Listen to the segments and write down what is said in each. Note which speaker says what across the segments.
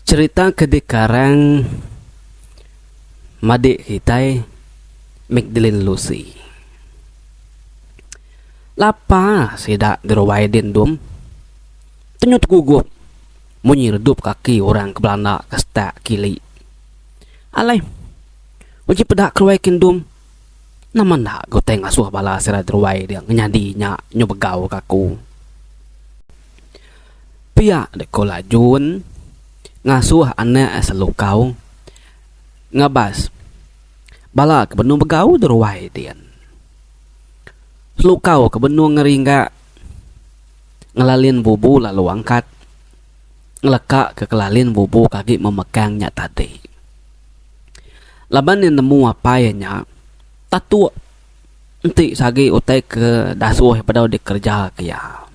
Speaker 1: Cerita kedekaran madik kita Magdalene Lucy. Lapa sidak dirawai dendum tenyut gugup munyi redup kaki orang ke Belanda kestak kili. Alai uji pedak keruai kindum nama nak goteng asuh bala sira dirawai dia nyadinya nyobegau kaku. Pia deko lajun ngasuh anak selukau ngabas bala ke benung begau derwai dian selukau ke benung ngeringga ngelalin bubu lalu angkat ngelekak ke kelalin bubu kaki memegangnya tadi laban yang nemu apa ya tatu enti sagi utai ke dasuh pada dikerja kaya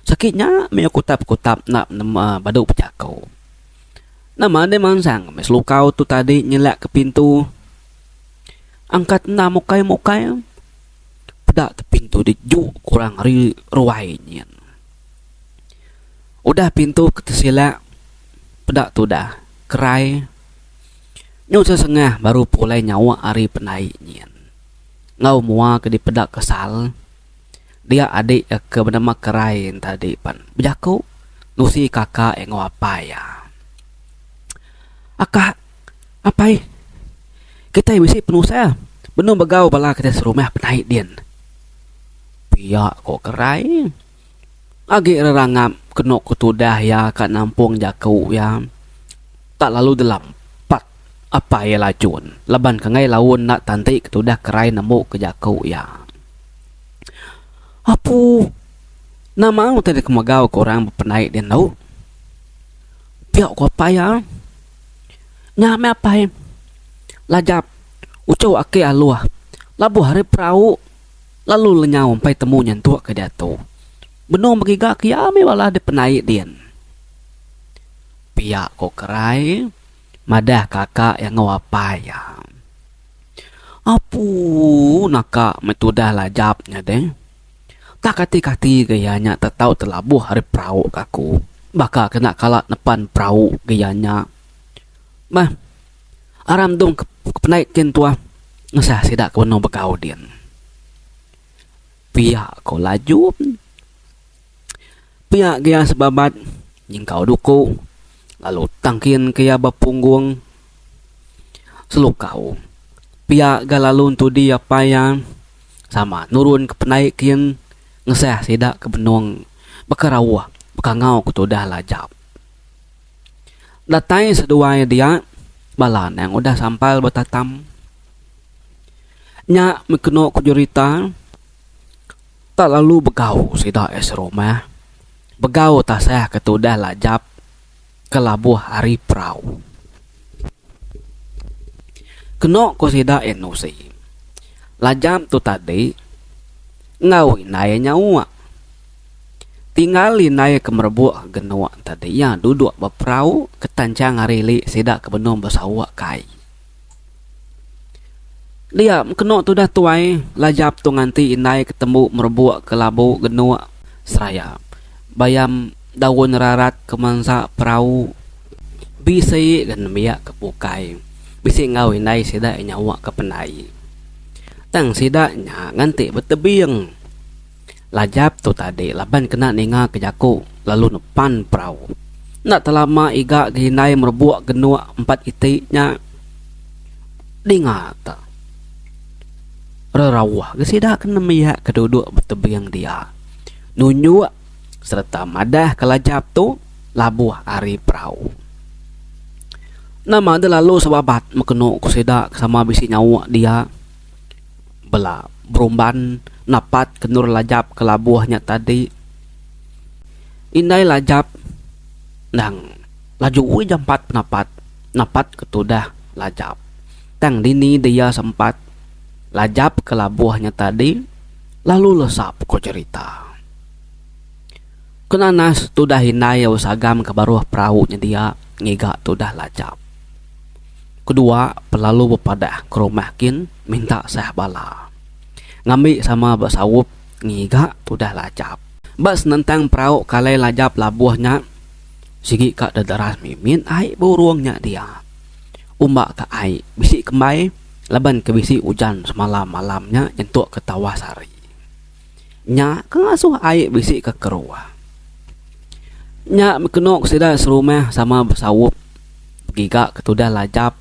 Speaker 1: sakitnya me kutap nak nama badu pejakau. Nama dia mansang, mes lukau tu tadi nyelak ke pintu. Angkat na mukai, pedak te pintu dijuk kurang ruainya. Udah pintu ketesilak, pedak tu dah kerai. Nyusa sengah baru pulai nyawa ari penainya. Ngau mua ke di pedak kesal. Dia adik ke bernama kerai tadi pan. Bejaku nusi kakak yang ngapaya. Akak, apa kita mesti penuh saya. Benar begau bala kita serumah penaik dian. Pihak kok kerai. Agi rerangap kenok kutudah ya kat nampung jakau ya. Tak lalu dalam pat apa ya lacun. Laban kengai lawan nak tantik ketudah kerai nemu ke jakau ya. Apu nama tadi kemagau ke orang penaik dian tau. Pihak kok apa ya? Nyame apa lajap ucau ake aluah labu hari perahu lalu lenyau sampai temu nyantua ke datu benung begiga kiame wala de penaik dian pihak kok kerai madah kakak yang ngawapaya apu nakak metudah lajapnya deh tak kati gayanya tetau telabuh hari perahu kaku bakal kena kalak nepan perahu gayanya. Bah, aram dong kepenaikin tua ngesah sidak kewenong bekau dian. Pihak kau laju, pihak gaya sebabat nyingkau duku, lalu tangkin kaya bapunggung selukau. Pihak galalun tu dia payang sama nurun kepenaikin ngesah sidak kebenong bekarawah bekangau kutudah lajap. Datai seduai dia balan yang udah sampal betatam nya mikeno kujurita tak lalu begau sida es rumah begau tasah ketudah lajap kelabuh hari prau keno ko sida enusi lajap tu tadi ngawi naya nyawa tinggalin naik ke merebuk genua tadi ya duduk berperahu ketancang harili sidak ke benung bersawak kai. Dia kena tu dah tuai lajap tu nganti inai ketemu merebuk ke labu genua seraya. Bayam daun rarat ke mansa perahu bisi gan miak ke pukai. Bisi ngau inai sidak nyawa ke penai. Tang sidaknya nganti bertebiang. Lajap tu tadi laban kena ninga ke jaku lalu nepan perahu. Nak terlama iga ginai merebuk genua 4 itiknya. Dingata. Rerawah gesida kena miak keduduk bertebiang dia. Nunjuk serta madah ke lajap tu labuh ari perahu. Nama ada lalu sebabat mekeno kusida sama bisi nyawa dia. Bela berumban napat kenur lajap ke labuhnya tadi. Indai lajap nang laju jam 4 napat ketudah lajap. Tang dini dia sempat lajap ke labuhnya tadi lalu lesap ko cerita. Kenanas tudah hinai usagam ke baruh perahunya dia ngiga tudah lajap. Kedua pelalu bepadah ke rumahkin minta sah bala. Ngambil sama bersawup ngiga tudah lajap. Bas nentang perahu kalai lajap labuhnya Sigi kak dadaras mimin ai burungnya dia. Umbak ka ai bisi kembai laban ke bisi hujan semalam malamnya nyentuk ke tawa sari. Nya kengasuh ai bisi ke kerua. Nya mekenok sida serumah sama bersawup. Giga ketudah lajap.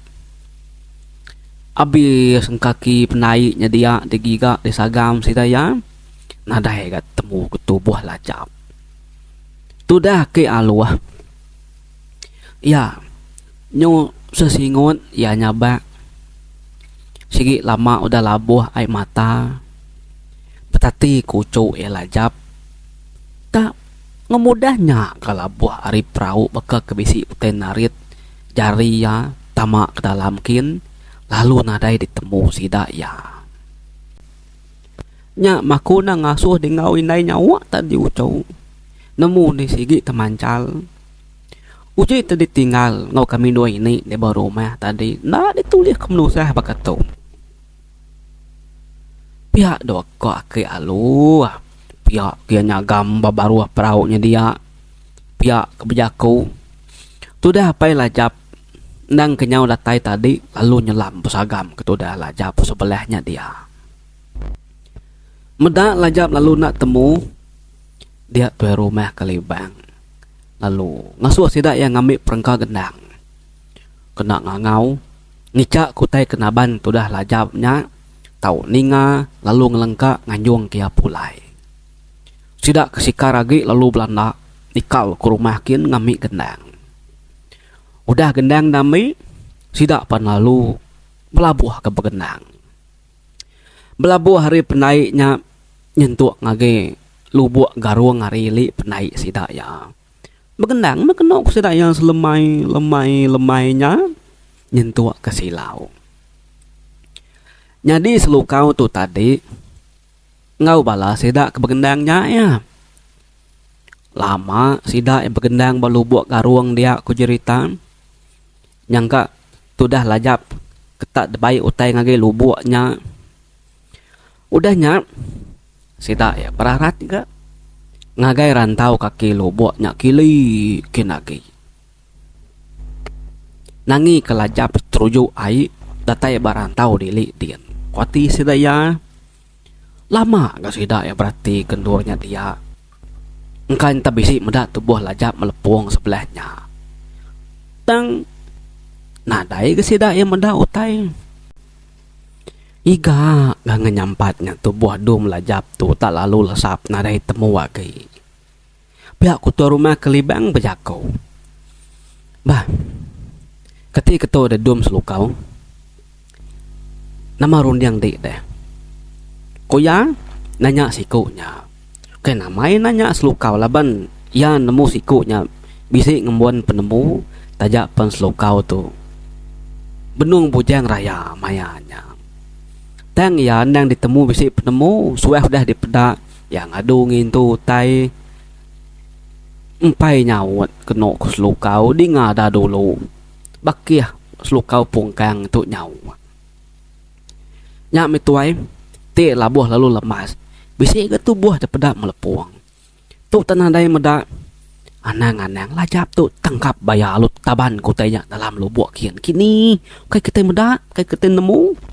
Speaker 1: Abi sengkaki penaiknya dia di giga di sagam sida ya. Nadai kat temu ketubuh lajap. Tudah ke aluah. Ya, nyo sesingot ya nyabak. Sigi lama udah labuh air mata. Petati kucu ya lajap. Tak ngemudahnya kalau buah ari perahu baka kebisi uten narit jari ya tamak ke dalam kin lalu nadai ditemu sida ya. Nya maku na ngasuh di ngau inai nyawa tadi ucau. Nemu di sigi temancal. Uji tadi tinggal ngau kami dua ini di bawah rumah tadi. Nah ditulis ke menusah bakato. Pihak doa kok ke alu. Pihak kia nyagam babaruah perahunya dia. Pihak kebejaku. Tudah pai lajap. Nang kenyau latai tadi lalu nyelam pesagam ketudah lajap sebelahnya dia. Medak lajap lalu nak temu dia tuai rumah kelibang. Lalu ngasuh sidak yang ngambil perengka gendang. Kena ngangau. Ngicak kutai kenaban tudah lajapnya. Tau ninga lalu ngelengka nganjung kia pulai. Sidak kesikar lagi lalu belanda. Nikal ke rumah kin ngambil gendang. Udah gendang nami. Sidak pan lalu belabuh ke begendang. Belabuh hari penaiknya. Nyentuk ngage lubuk garuang ngarili penaik sidak ya. Begendang mekenok sidak yang selemai-lemainya nyentuk ke silau. Jadi selukau tu tadi ngau bala sidak ke begendangnya ya. Lama sidak yang begendang balubuk garuang dia ku cerita. Nyangka tudah lajap ketak debai utai ngage lubuknya. Udahnya sidak ya perarat juga ngagai rantau kaki lubuknya kili kinagi. Nangi kelajap teruju ai datai barantau dili dian. Kuati sidak ya. Lama gak sidak ya berarti kendurnya dia. Engkan tabisi medak tubuh lajap melepung sebelahnya. Tang nadai ke sidak ya medak utai. Iga gak ngenyampatnya tubuh dum lajap tu tak lalu lesap nadai temu wagi. Pihak kutua rumah kelibang berjakau. Bah, ketika ketua ada dum selukau. Nama rundiang dik deh. Koya nanya sikunya. Oke namai nanya selukau laban. Ya nemu sikunya. Bisi ngembuan penemu. Tajak pen selukau tu. Benung bujang raya mayanya. Tang ya nang ditemu bisi penemu suah dah dipedak yang adungin tu tai empai nyawat kena ku selukau di ngada dulu bakiah selukau pungkang tu nyawa nyak mituai te labuh lalu lemas bisi ke tubuh dipedak melepuang tu tanadai medak anang-anang lajap tu tangkap bayalut taban ku tanya dalam lubuk kian kini kai kita medak kai kita nemu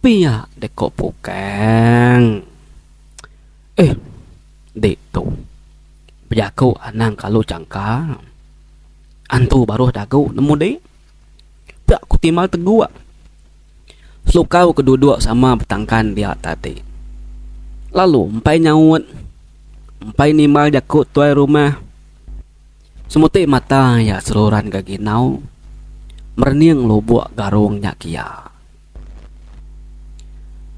Speaker 1: pia dekok pukang. Dek tu. Berjaku anang kalau cangka. Antu baru dagu nemu dek. Tak ku timal tegua. Selukau keduduk sama bertangkan dia tadi. Lalu empai nyawut. Empai nimal jakut tuai rumah. Semuti mata ya seluran gaginau. Merniang lubuk garungnya kia.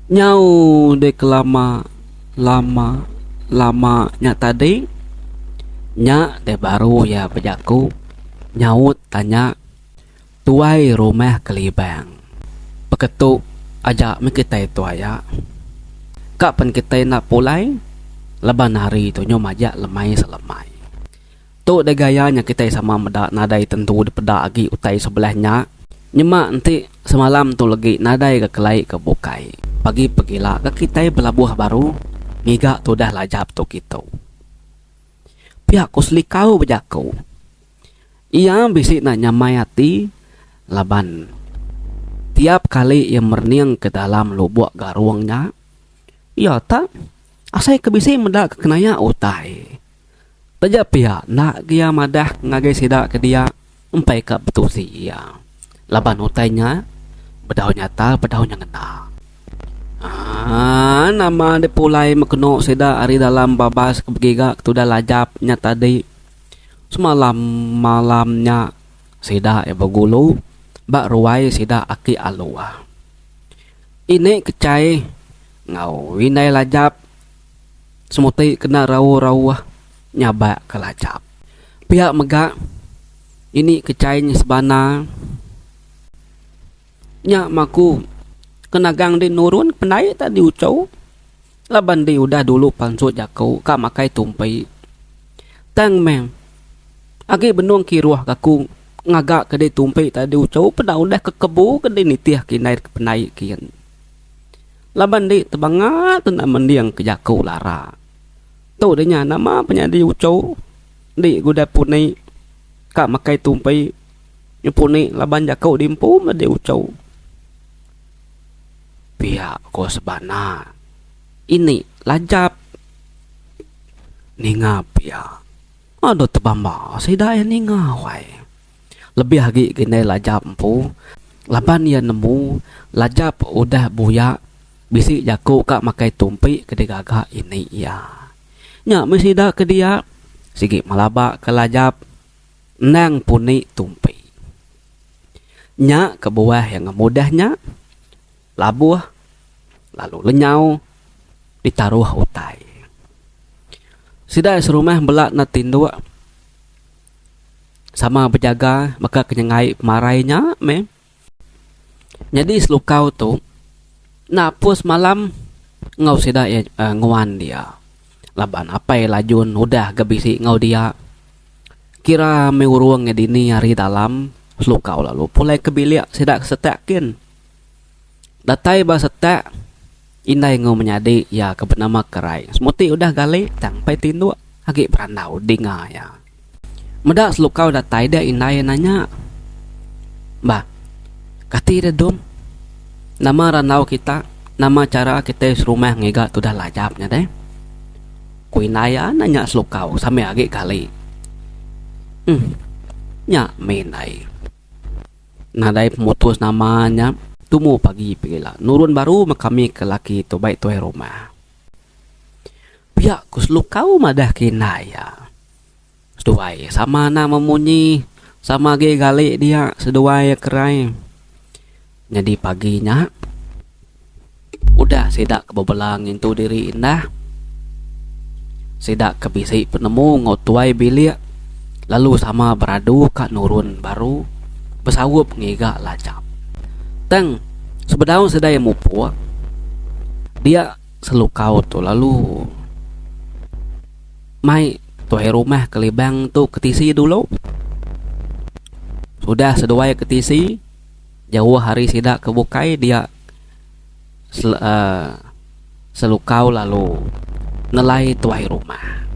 Speaker 1: Nyau dek lama nya tadi nya de baru ya berjaku nyaut tanya tuai rumah kelibang peketuk ajak mekitai tuaya kapan kita nak pulai leban hari tu nyo majak lemai selemai tu de gayanya kita sama medak nadai tentu de pedak agi utai sebelahnya nyemak nanti semalam tu lagi nadai ke kelai ke bukai pagi pergilah ke kita belabuh baru. Miga tu dah lajap tu kita. Pihak kuslikau berjaku. Ia bisik nak nyamai hati laban. Tiap kali ia merniang ke dalam lubuk garuangnya, ia tak asai kebisi mendak kekenaya utai. Tajak pihak nak dia madah ngagai sidak ke dia empai ke betusi ia. Laban utainya bedau nyata bedau ngena. Nama de pulai mekeno sidak hari dalam babas kebegigak tu dah lajap nyata di. Semalam malamnya sidak ya bergulu bak ruai sidak aki alua. Ini kecai ngau winai lajap semuti kena rawu-rawu nyabak ke lajap. Pihak megak ini kecainya sebana nya maku kenagang di nurun penai tadi ucau laban di udah dulu pansut jakau ka makai tumpai tang mem agi benuang kiruah kaku ngagak ke di tumpai tadi ucau pada udah ke kebu ke di nitiah kinai ke penai kian laban di tebangat nak mendiang ke jakau lara tu denya nama penyadi ucau di guda punai ka makai tumpai punai laban jakau dimpu di ucau pihak ko sebana ini lajap ninga pihak aduh tebamba sidaya ninga wai lebih lagi gini lajap empu laban ia nemu lajap udah buya bisi jaku kak makai tumpi ke gagak ini ya nya mesti dah ke dia sigi malaba ke lajap nang puni tumpi nya ke buah yang mudahnya labuh lalu lenyau ditaruh utai. Sidai serumah belak na tindu sama berjaga maka kenyangai marainya me. Jadi selukau tu napus malam ngau sidai nguan dia. Laban apa lajun udah gabisi ngau dia. Kira meuruangnya dini hari dalam selukau lalu pulai kebiliak sidak setakin. Datai bahasa tak indai ngau menyadi ya kebenama kerai. Semuti udah gali sampai tindu agi berandau dinga ya. Medak selukau datai dia indai nanya. Bah, kati dia dom. Nama ranau kita, nama cara kita serumah ngiga tu dah lajapnya deh. Kuinaya nanya selukau sampai agi gali. Nya menai. Nadai pemutus namanya. Tumu pagi pergilah nurun baru kami ke laki tu baik tu rumah. Pihak kuslukau madah kinaya. Seduai sama na memunyi sama ge galik dia seduai kerai. Jadi paginya udah sidak kebebelang itu diri indah. Sidak kebisi penemu ngotuai bilik. Lalu sama beradu kak nurun baru besawup ngiga lajap. Tang sebedau sedaya mupu dia selukau tu lalu mai tu rumah kelibang tu ketisi dulu sudah seduai ketisi jauh hari sidak kebukai dia selukau lalu nelai tuai rumah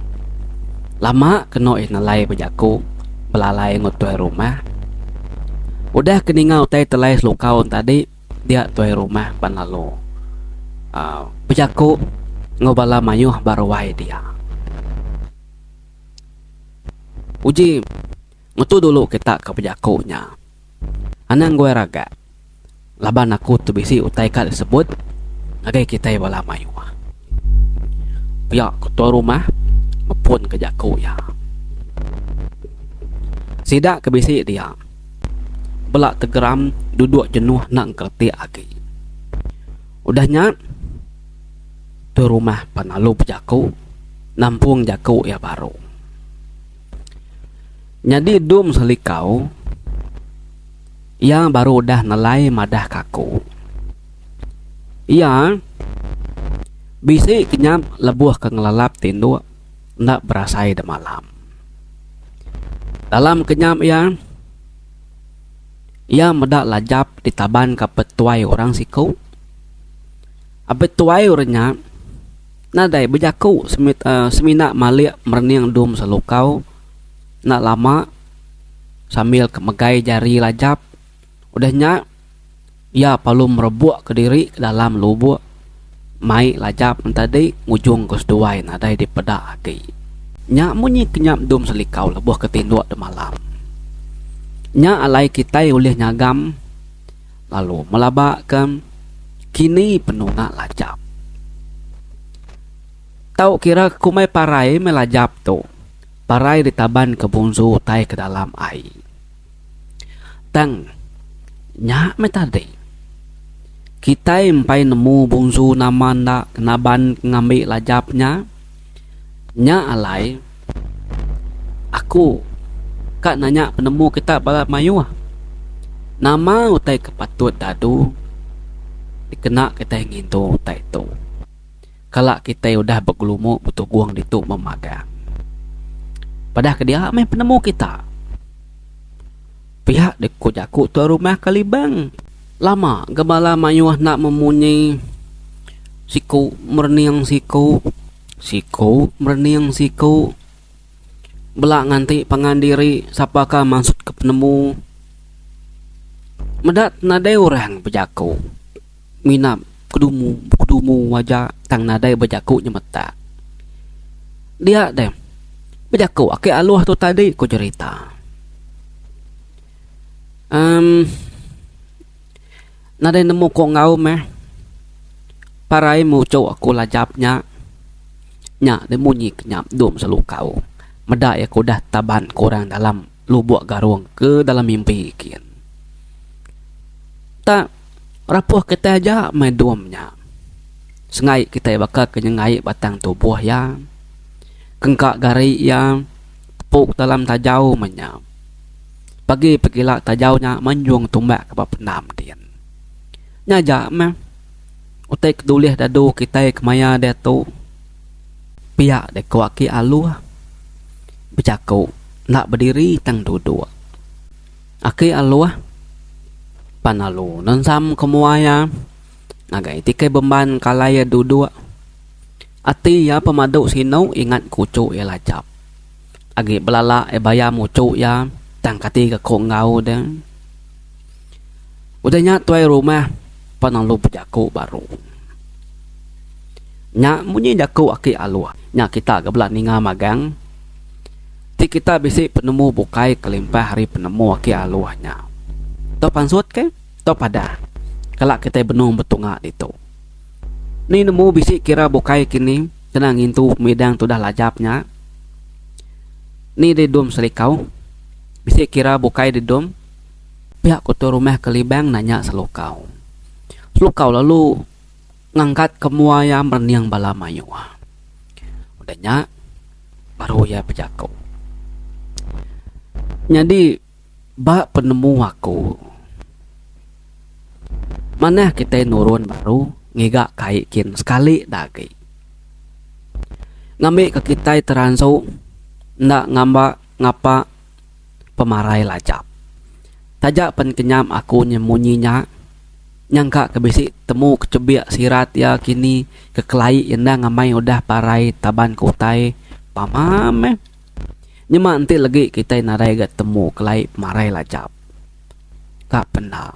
Speaker 1: lama kena nelai bejaku belalai ngotuai rumah. Udah keningau tai telai selukau tadi dia tuai rumah pan lalu bejaku ngobala mayuh barwai dia. Uji ngutu dulu kita ke bejakunya. Anang gue raga. Laban aku tu bisi utai kali sebut agai kita bala mayuh. Pihak ketua rumah mepun ke jaku ya. Sidak kebisi dia. Belak tegeram duduk jenuh nak kerti agi. Udahnya tu rumah panalu pejaku nampung jaku ya baru. Jadi dum selikau yang baru udah nelai madah kaku. Ia bisi kenyam lebuh ke ngelalap tindu nak berasai de malam. Dalam kenyam ia medak lajap ditaban ke petuai orang siku. Petuai orangnya Nadai berjaku semina malik merniang dum selukau. Nak lama sambil kemegai jari lajap. Udahnya ia perlu merebuk ke diri ke dalam lubuk. Mai lajap tadi ngujung keseduai nadai di pedak lagi. Nya munyi kenyap dum selikau lebuh ketinduk de malam. Nya alai kita oleh nyagam lalu melabakkan kini penuh nak lajap. Tahu kira kumai parai melajap tu. Parai ditaban ke bungsu tai ke dalam air. Tang nya me tadi. Kita empai nemu bungsu nama ndak kenaban ngambil lajapnya. Nya alai aku kak nanya penemu kita balap mayu. Nama utai kepatut dadu dikena kita ingin tu utai tu. Kalau kita udah bergelumuk butuh guang dituk memagang. Padahal ke dia main penemu kita. Pihak dekut jakut tu rumah kalibang. Lama gembala mayuah nak memunyi siku merniang siku. Siku merniang siku. Belak nganti pangandiri siapakah maksud ke penemu. Medat nadai orang berjaku. Minap kedumu wajah tang nadai berjaku nyemeta. Dia deh berjaku ake aluah tu tadi ku cerita. Nadai nemu ko ngau meh. Parai mucau aku lajapnya. Nya de munyi kenyap dum selukau. Medak ya ku dah taban korang dalam lubuk garung ke dalam mimpi kian. Tak rapuh kita aja main duamnya. Sengai kita bakal kenyengai batang tubuh ya. Kengkak gari ya. Tepuk dalam tajau menyam. Pagi pegilak tajaunya menjuang tumbak ke penam dian. Nyajak meh. Utai kedulih dadu kita kemaya dia tu. Pihak dek waki alu. Berjaku nak berdiri tang duduk. Aki alu panalu nensam kemuaya nagai tikai beban kalaya duduk. Ati ya pemaduk sinau ingat kucuk ya lajap. Agi belala bayar mucuk ya tang kati ke kok ngau dan. Udahnya tuai rumah panalu berjaku baru. Nya munyi jaku aki alu. Nya kita ke belak ninga magang. Ti kita bisik penemu bukai kelimpah hari penemu aki aluahnya. To pansut ke? To pada. Kelak kita benung betungak itu. Ni nemu bisik kira bukai kini. Tenang intu midang tu dah lajapnya. Ni di dom selikau. Bisik kira bukai di dom. Pihak kutu rumah kelibang nanya selukau. Selukau lalu ngangkat kemuaya merniang bala mayu. Udahnya baru ya berjaku. Jadi bak penemu aku. Mana kita nurun baru ngigak kaikin sekali lagi. Ngambil ke kita teransu ndak ngapa pemarai lajap. Tajak pen kenyam aku nyemunyinya. Nyangka kebisik temu kecebiak sirat ya kini kekelai indah ngamai udah parai taban kutai pamame. Nyema nanti lagi kita narai gat temu kelai pemarai lajap. Kak pernah.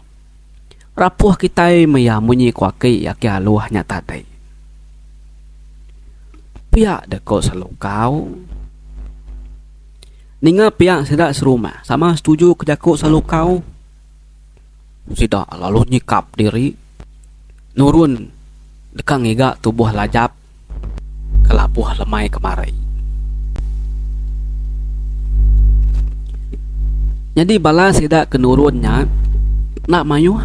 Speaker 1: Rapuh kita maya munyi kuaki ya kia luahnya tadi. Pihak deko selukau. Ninga pihak sedak serumah sama setuju kejakuk selukau. Sidak lalu nyikap diri. Nurun dekang iga tubuh lajap. Kelabuh lemai kemari. Jadi bala sidak kenurunnya nak mayu.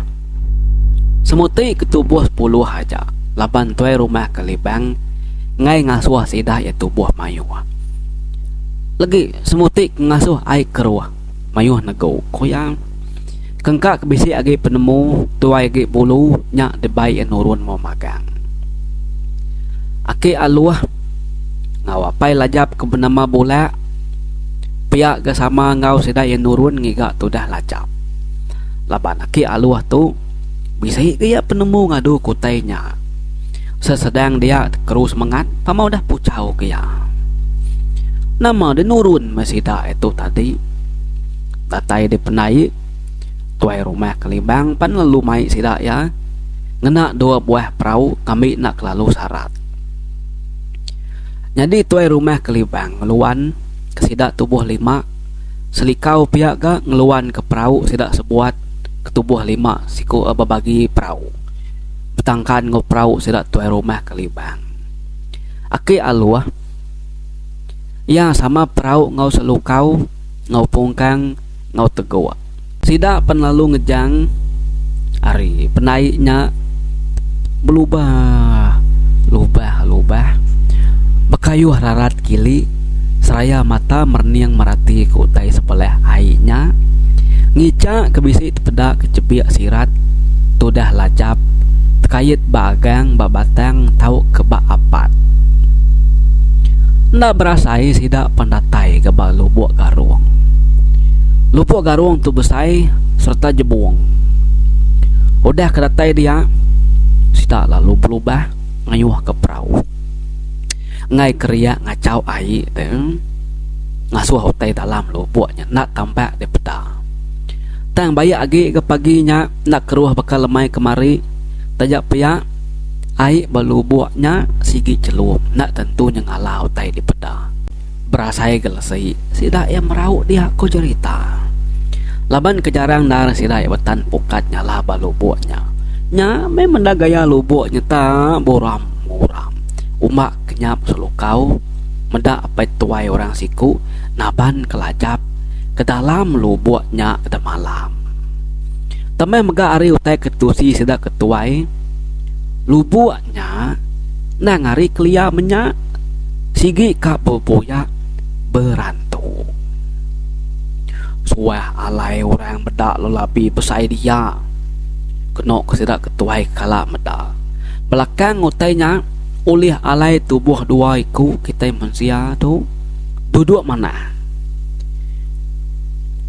Speaker 1: Semuti ketubuh 10 aja. Laban tuai rumah kelibang ngai ngasuh sidah ya tubuh mayu. Lagi semuti ngasuh ai keruah. Mayu nego koyang. Kengkak bisi agi penemu tuai agi bulu nyak debai nurun mau magang. Aki aluah ngawapai lajap ke benama bola. Pihak ke sama ngau sidah yang nurun ngiga tu dah lajap. Laban aki aluah tu bisa gaya penemu ngadu kutainya. Sesedang dia keru semangat, pamau dah pucau ke ya. Nama dia nurun masida itu tadi. Datai dia penai, tuai rumah kelibang pan lalu mai sida ya. Ngena 2 buah perahu kami nak lalu syarat. Jadi tuai rumah kelibang ngeluan ke sida tubuh 5. Selikau pihak ga ngeluan ke perahu sida sebuat ke tubuh 5 siku babagi perahu. Betangkan ngo perahu sida tuai rumah kelibang. Aki aluah. Ya sama perahu ngau selukau, ngau pungkang, ngau tegua. Sida pan lalu ngejang ari penaiknya berubah bekayuh rarat kili seraya mata merniang merati ke utai sebelah airnya ngica kebisi tepeda kecebiak sirat tudah lajap terkait bagang babatang tau keba apat ndak berasai sidak pendatai ke lubuk garung. Lubuk garung tu besai serta jebuang. Udah kedatai dia sida lalu berubah ngayuh ke perahu. Ngai keria ngacau air ngasuh utai dalam lubuknya nak tampak di peda. Tang bayak agi ke paginya nak keruah bakal lemai kemari tajak pia air berlubuknya sigi celup nak tentunya ngalah utai di peda. Berasai gelesai sida yang merau dia ko cerita. Laban kejarang dar sida betan pukatnya lah balubuknya. Nya memang dah gaya lubuknya ta boram. Umak kenyap selukau mendak apa tuai orang siku naban kelajap ke dalam lubuknya ada malam. Temai mega ari utai ketusi sida ketuai lubuknya nang ari kelia menya sigi ka boboya berantu. Suah alai orang bedak lelabi besai dia kena kesida ketuai kala meda. Belakang utainya oleh alai tubuh 2 iku kita manusia tu duduk mana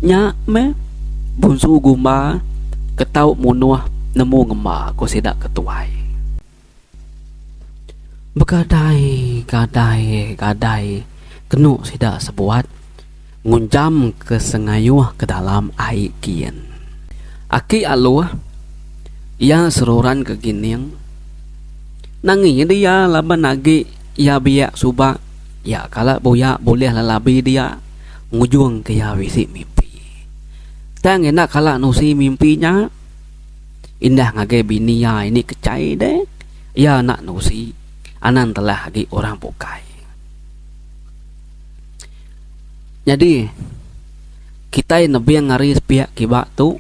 Speaker 1: nya me bunsu gumba ketau munuh nemu ngema ko sida ketuai. Begadai kenu sida sebuat ngunjam ke sengayuh ke dalam air kian. Aki aluah ia seruran ke gining nangi dia laban lagi ia biak subak ya kala boya boleh lalabi dia ngujung ke ya wisi mimpi. Tang enak kala nusi mimpinya indah ngage bini ya ini kecai deh ya nak nusi anan telah lagi orang bukai. Jadi kita nabi yang ngari pihak kibak tu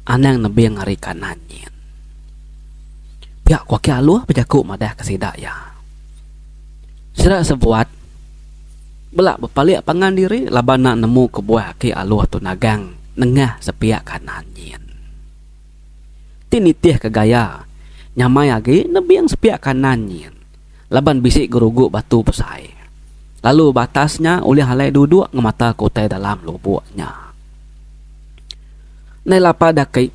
Speaker 1: anang nabi yang ngari kanannya pihak kuaki aluh pejaku madah kesida ya sira sebuat belak berpalik pangan diri labana nemu kebuah ki aluh tu nagang nengah sepiak kanannya tinitih kegaya nyamai lagi nabi yang sepiak kanannya laban bisik geruguk batu pesai. Lalu batasnya oleh halai duduk ngemata kotai dalam lubuknya. Nai lapa dakai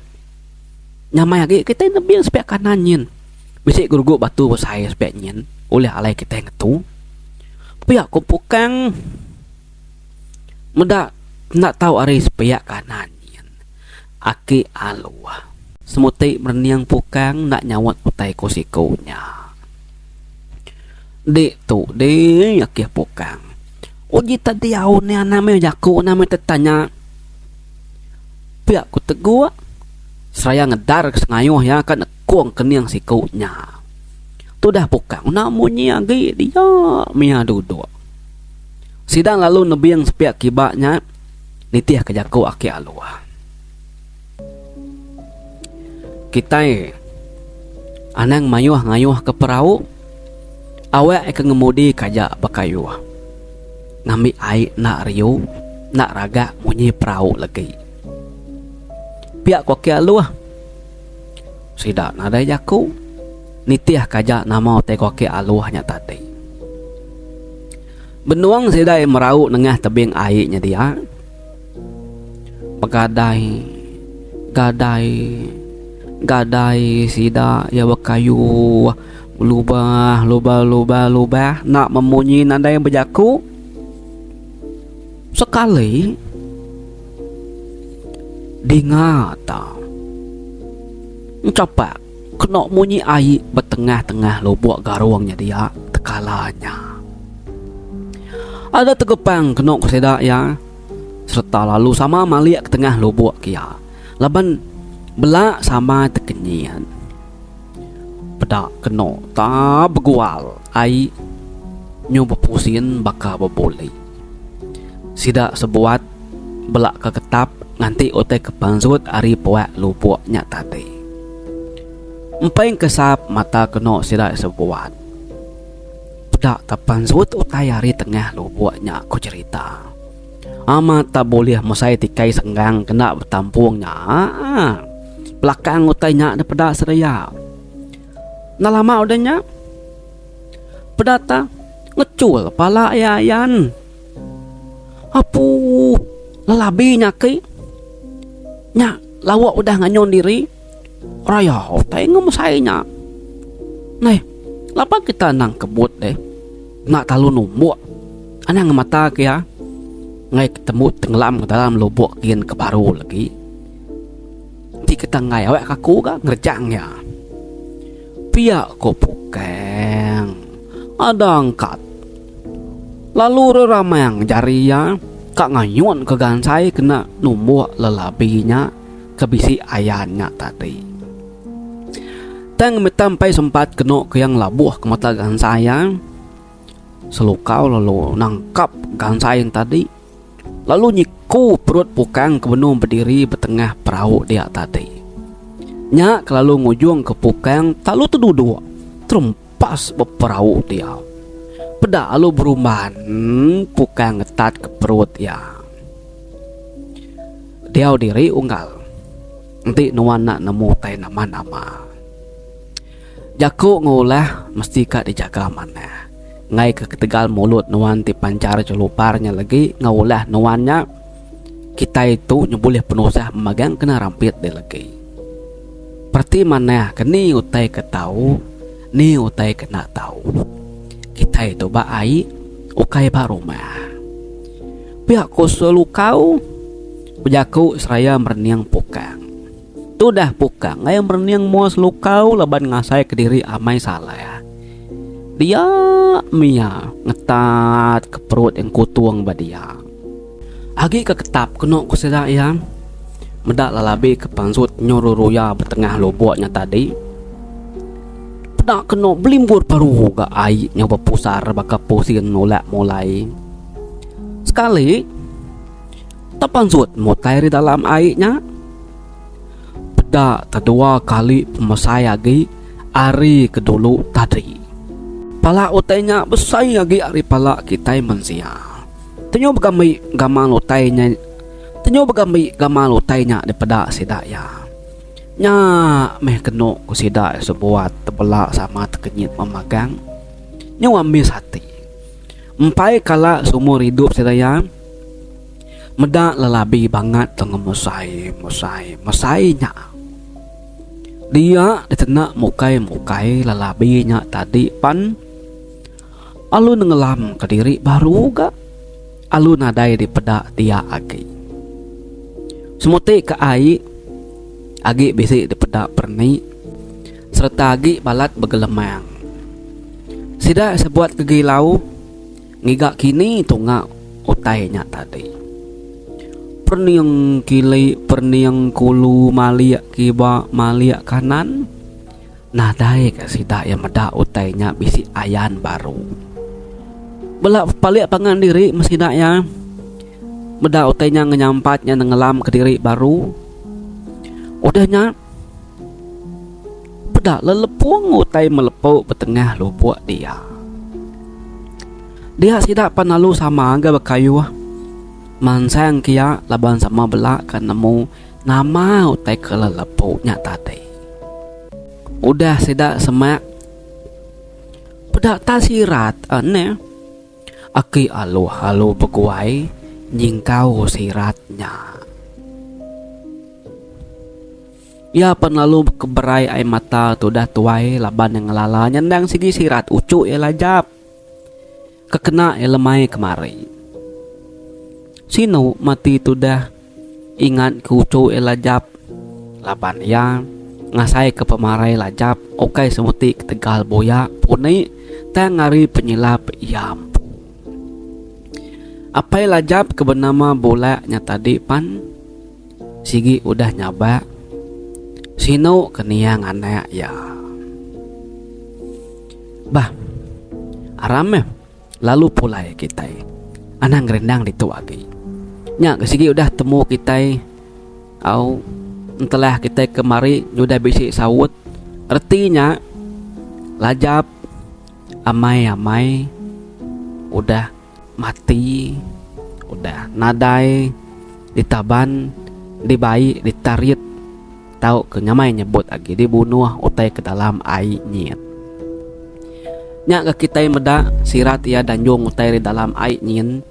Speaker 1: nyamai lagi kita nabi yang sepiak kanannya bisik geruguk batu pesai sepiaknya oleh halai kita ngetu pihak kupukang medak nak tahu ari sepiak kanannya aki aluah semutai berniang pukang nak nyawat utai kusikunya. Dek tu dek yakih pukang uji tadi au ni aname jaku name tetanya pihak ku teguh seraya ngedar sengayuh ya kan kuang keniang sikunya tu dah pukang namunnya agi dia mia duduk sidang lalu nabi yang sepiak kibaknya nitiah kejaku aki aluah kita anang mayuh ngayuh ke perahu awak akan ngemudi kajak bakayuh ngambil air nak riu nak raga munyi perahu lagi pihak kuaki aluah sidak nada jaku nitiah kajak nama te kuaki aluahnya tadi benuang sidai merau nengah tebing airnya dia begadai gadai sida ya bakayu lubah nak memunyi nada yang berjaku. Sekali dingata coba kena munyi air bertengah-tengah lubuk garuangnya dia tekalanya. Ada tegepang kena kuseda ya, serta lalu sama maliak ke tengah lubuk kia. Laban belak sama tekenyian. Pedak kena tak begual air nyu berpusin baka berboleh. Sidak sebuat belak ke ketap nganti otai kepansut ari puak lubuknya tadi. Empeng kesap mata kena sidak sebuat. Pedak tapansut otai ari tengah lubuknya ku cerita. Amat tak boleh musai tikai senggang kena bertampungnya. Belakang utainya ada pedak seraya. Nah lama udahnya pedata ngecul pala ayayan. Apu lelabinya ke nya lawak udah nganyon diri raya otai ngemusainya. Nih lapa kita nang kebut deh nak talu numbuk anang mata kia ngai ketemu tenggelam ke dalam lubuk kian kebaru lagi. Di kita ngai awak kaku ka ngerjangnya. Pihak ko pukeng ada angkat. Lalu ramang jarinya kak ngayun ke gansai kena numbuk lelabinya kebisi ayahnya tadi. Tang metampai sempat kena ke yang labuh ke mata gansaya. Selukau lalu nangkap gansai yang tadi. Lalu nyiku perut pukang ke benung berdiri bertengah perahu dia tadi. Nyak lalu ngujung ke pukang tak lu terduduk terempas berperahu dia. Pedak lalu beruman pukang ngetat ke perut ya. Dia diri unggal. Nanti nuan nak nemu tai nama-nama. Jaku ngulah mesti kak dijaga mana. Ngai ke ketegal mulut nuan ti pancar celuparnya lagi ngulah nuannya. Kita itu boleh penusah memegang kena rampit dia lagi. Perti mana keni utai ketau, ni utai kena tahu. Kita itu baai ukai barumah. Pihak ko selukau Pujaku seraya merniang pukang. Tudah pukang ayam merniang muas lukau leban ngasai ke diri amai salah ya. Dia mia ngetat ke perut yang kutuang badia. Agi ke ketap kena kuseda ya. Medak lalabi ke pansut nyoruruya bertengah lubuknya tadi. Pedak kena belimbur paruh ga air nyoba pusar baka pusin nolak mulai. Sekali tapansut mutai di dalam airnya. Pedak kedua kali pemasai lagi ari kedulu tadi. Pala utainya besai lagi ari pala kita mensia. Tenyo begamai gamal utainya. Tenyo begamai gamal utainya daripada sidaya. Nya meh keno ku sidak sebuat tebelak sama tekenyit memagang. Nyawa mis hati. Empai kala sumur hidup sidaya. Medak lelabi banget dengan mesainya. Dia ditenak mukai lelabinya tadi pan. Alu nenggelam ke diri baru ga. Alu nadai di pedak dia agi. Semuti ke air. Agi bisik di pedak perni. Serta agi balat bergelemang. Sidak sebuat kegilau. Ngigak kini tunggak utainya tadi. Perniang kili perniang kulu maliak kiba maliak kanan. Nadai ke sidak yang medak utainya bisi ayan baru. Belak paliak pangan diri mesidaknya. Medak utainya ngenyampatnya nenggelam ke diri baru. Udahnya pedak lelepung utai melepuk betengah lubuk dia. Dia sidak panalu sama angga berkayu. Mansang kia laban sama belak kan nemu nama utai kelelepuknya tadi. Udah sidak semak. Pedak tasirat aneh. Aki alu halu beguai nyingkau siratnya. Ya penlalu keberai ai mata tu dah tuai laban yang ngelala nyendang sigi sirat ucu ya lajap. Kekena ya lemai kemari. Sino mati tu dah ingat ke ucu ya lajap. Laban ya ngasai ke pemarai lajap. Okai semuti ketegal boya puni tang ngari penyilap yam. Apa yang lajap ke bernama bola nya tadi pan sigi udah nyaba. Sino keniang anak ya. Bah, aram lalu pulai kita. Anang rendang dituagi. Nya kesigi udah temu kita. Au entelah kita kemari udah bisi sawut. Artinya lajap amai-amai udah mati, udah nadai, ditaban, dibayi, ditarit. Tahu kenyamai nyebut lagi dibunuh utai ke dalam air nyit. Nya ke kita meda sirat ya danjung utai di dalam air nyin.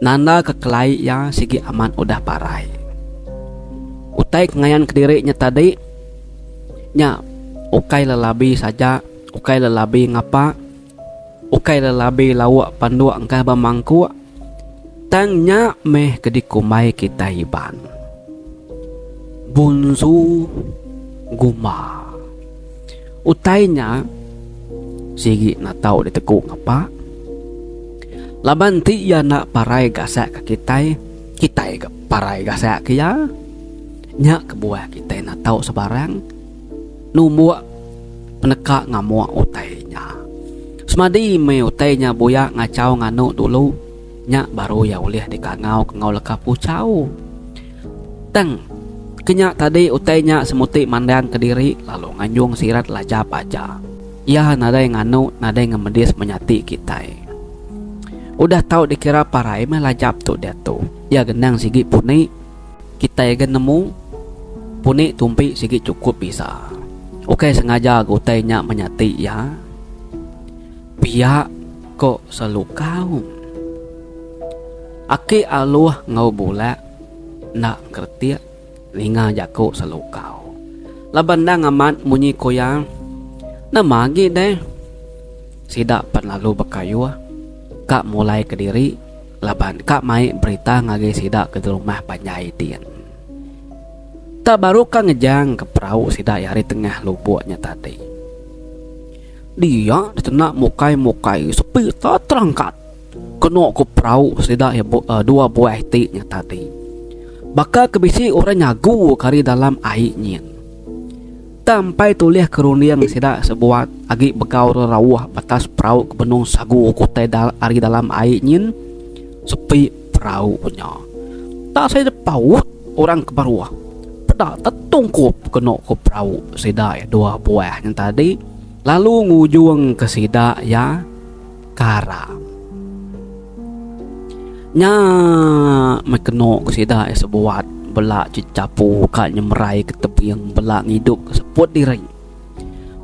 Speaker 1: Nanda kekelai ya sigi aman udah parai. Utai kengayan kediri nya tadi. Nya ukai lelabi saja, ukai lelabi ngapa? Ukai lelabi lawak pandu angkah bamangku. Tangnya meh kedikumai kita iban. Bunsu guma. Utainya sigi na tau ditekuk ngapa. Laban ti ya nak parai gasak ke kita ke parai gasak ke ya. Nya kebuah kita na tau sebarang. Numbuak peneka ngamua utainya. Semadi me utainya boya ngacau nganu dulu. Nya baru ya ulih dikangau kengau leka pucau. Teng kenya tadi utainya semuti mandang ke diri lalu nganjung sirat lajap aja. Ya nada yang nganu, nada yang ngemedis menyati kita. Udah tahu dikira parai mah lajap tuh dia tuh. Ya gendang sigi puni kita ya nemu puni tumpi sigi cukup bisa. Oke sengaja utainya menyati ya. Pihak kok selukau. Aki aluh ngau bola nak ngerti linga jako selukau. Laban dah ngamat munyi koyang. Namagi deh. Sidak pan lalu bekayu. Kak mulai ke diri. Laban kak mai berita ngagi sidak ke rumah panjai dian. Tak baru kak ngejang ke perahu sidak hari tengah lubuknya tadi. Dia ditenak mukai-mukai sepi tak terangkat. Kena ke perahu sidak ya dua buah tiknya tadi. Baka kebisi orang nyagu kari dalam airnya. Sampai tuliah keruniang sidak sebuat agi begau rawah batas perahu ke benung sagu kutai ari dalam airnya. Sepi perahu punya. Tak saya paut orang ke bawah. Pada tertungkup kena ke perahu sidak ya dua buah yang tadi. Lalu ngujung ke sidak ya karam. Nya mekeno kesida sebuat belak cicapu kak nyemerai ke tepi yang belak ngiduk seput diri.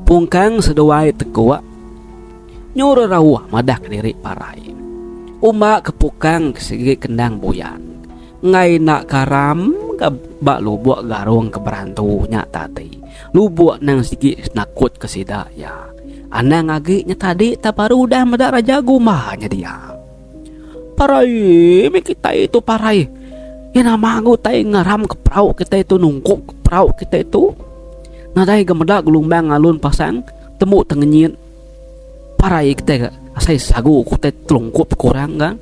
Speaker 1: Pungkang seduai tekua nyuruh rawah madah ke diri parai. Umak kepukang kesegi kendang boyan. Ngai nak karam ke bak lubuk garung ke berantunya tadi. Lubuk nang sigi nakut kesida ya. Anang aginya tadi tak baru udah madah raja gumahnya dia. Parai, kita itu parai. Ya nama aku tay ngaram ke perahu kita itu nungkup ke perahu kita itu. Nadai gemedak gelombang alun pasang temu tengenyit. Parai kita asai sagu kita telungkup kurang kan.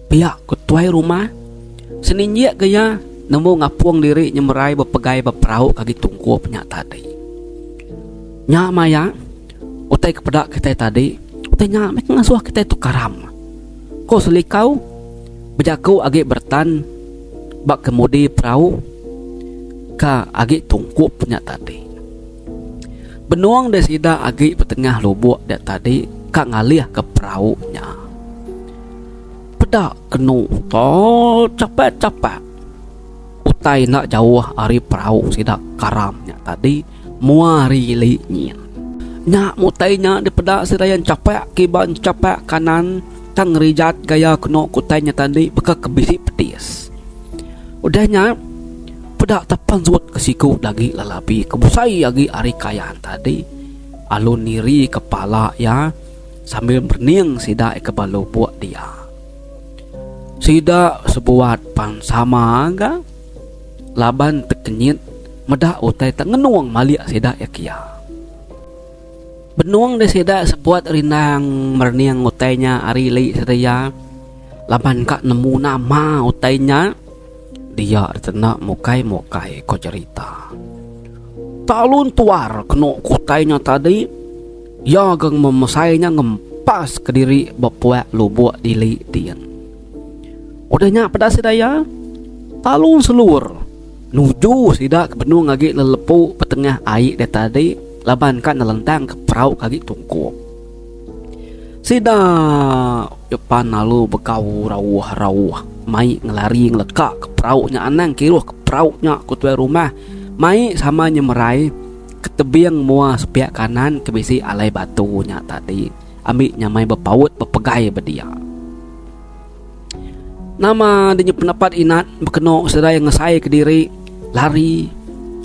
Speaker 1: Pihak ketuai rumah seninjak gaya nemu ngapuang diri nyemerai bepegai beperahu kaki tungkup tadi. Nya maya utai kepedak kita tadi. Tanya mereka ngasuh kita itu karam. Kau selikau bejaku agi bertan bak kemudi perahu ka agi tungkup punya tadi. Benuang desida agi petengah lubuk dia tadi ka ngalih ke perahunya. Pedak kenu tol capek-capek. Utai nak jauh ari perahu sidak karamnya tadi muari linya. Nyak mutainya di pedak sirayan capek kiban capek kanan tang rijat gaya kena kutainya tadi beka kebisi pedis. Udahnya Pedak tapansut kesiku lagi lalabi kebusai lagi ari kayaan tadi. Alun niri kepala ya sambil berning sida kebalo buat dia. Sida sebuat pan sama ga laban tekenyit medah utai tak ngenuang maliak sida ya kia. Benuang de sida sebuat rinang merniang utainya ari li sedaya. Laban kak nemu nama utainya dia ternak mokai ko cerita. Talun tuar kena kutainya tadi. Ya gang memesainya ngempas ke diri bapuak lubuk dili dian. Udahnya pada sedaya. Talun selur. Nuju sidak ke benung lagi lelepu petengah air dia tadi. Laban kan nelentang ke perahu kaki tungku. Sidak depan lalu bekau rawah. Mai ngelari ngelekak ke perahunya anang kiruh ke perahunya kutuai rumah. Mai sama nyemerai ke tebing mua sepiak kanan ke bisi alai batunya tadi. Ambil nyamai berpaut berpegai berdia. Nama dia pendapat inat berkenok sedaya ngesai ke diri lari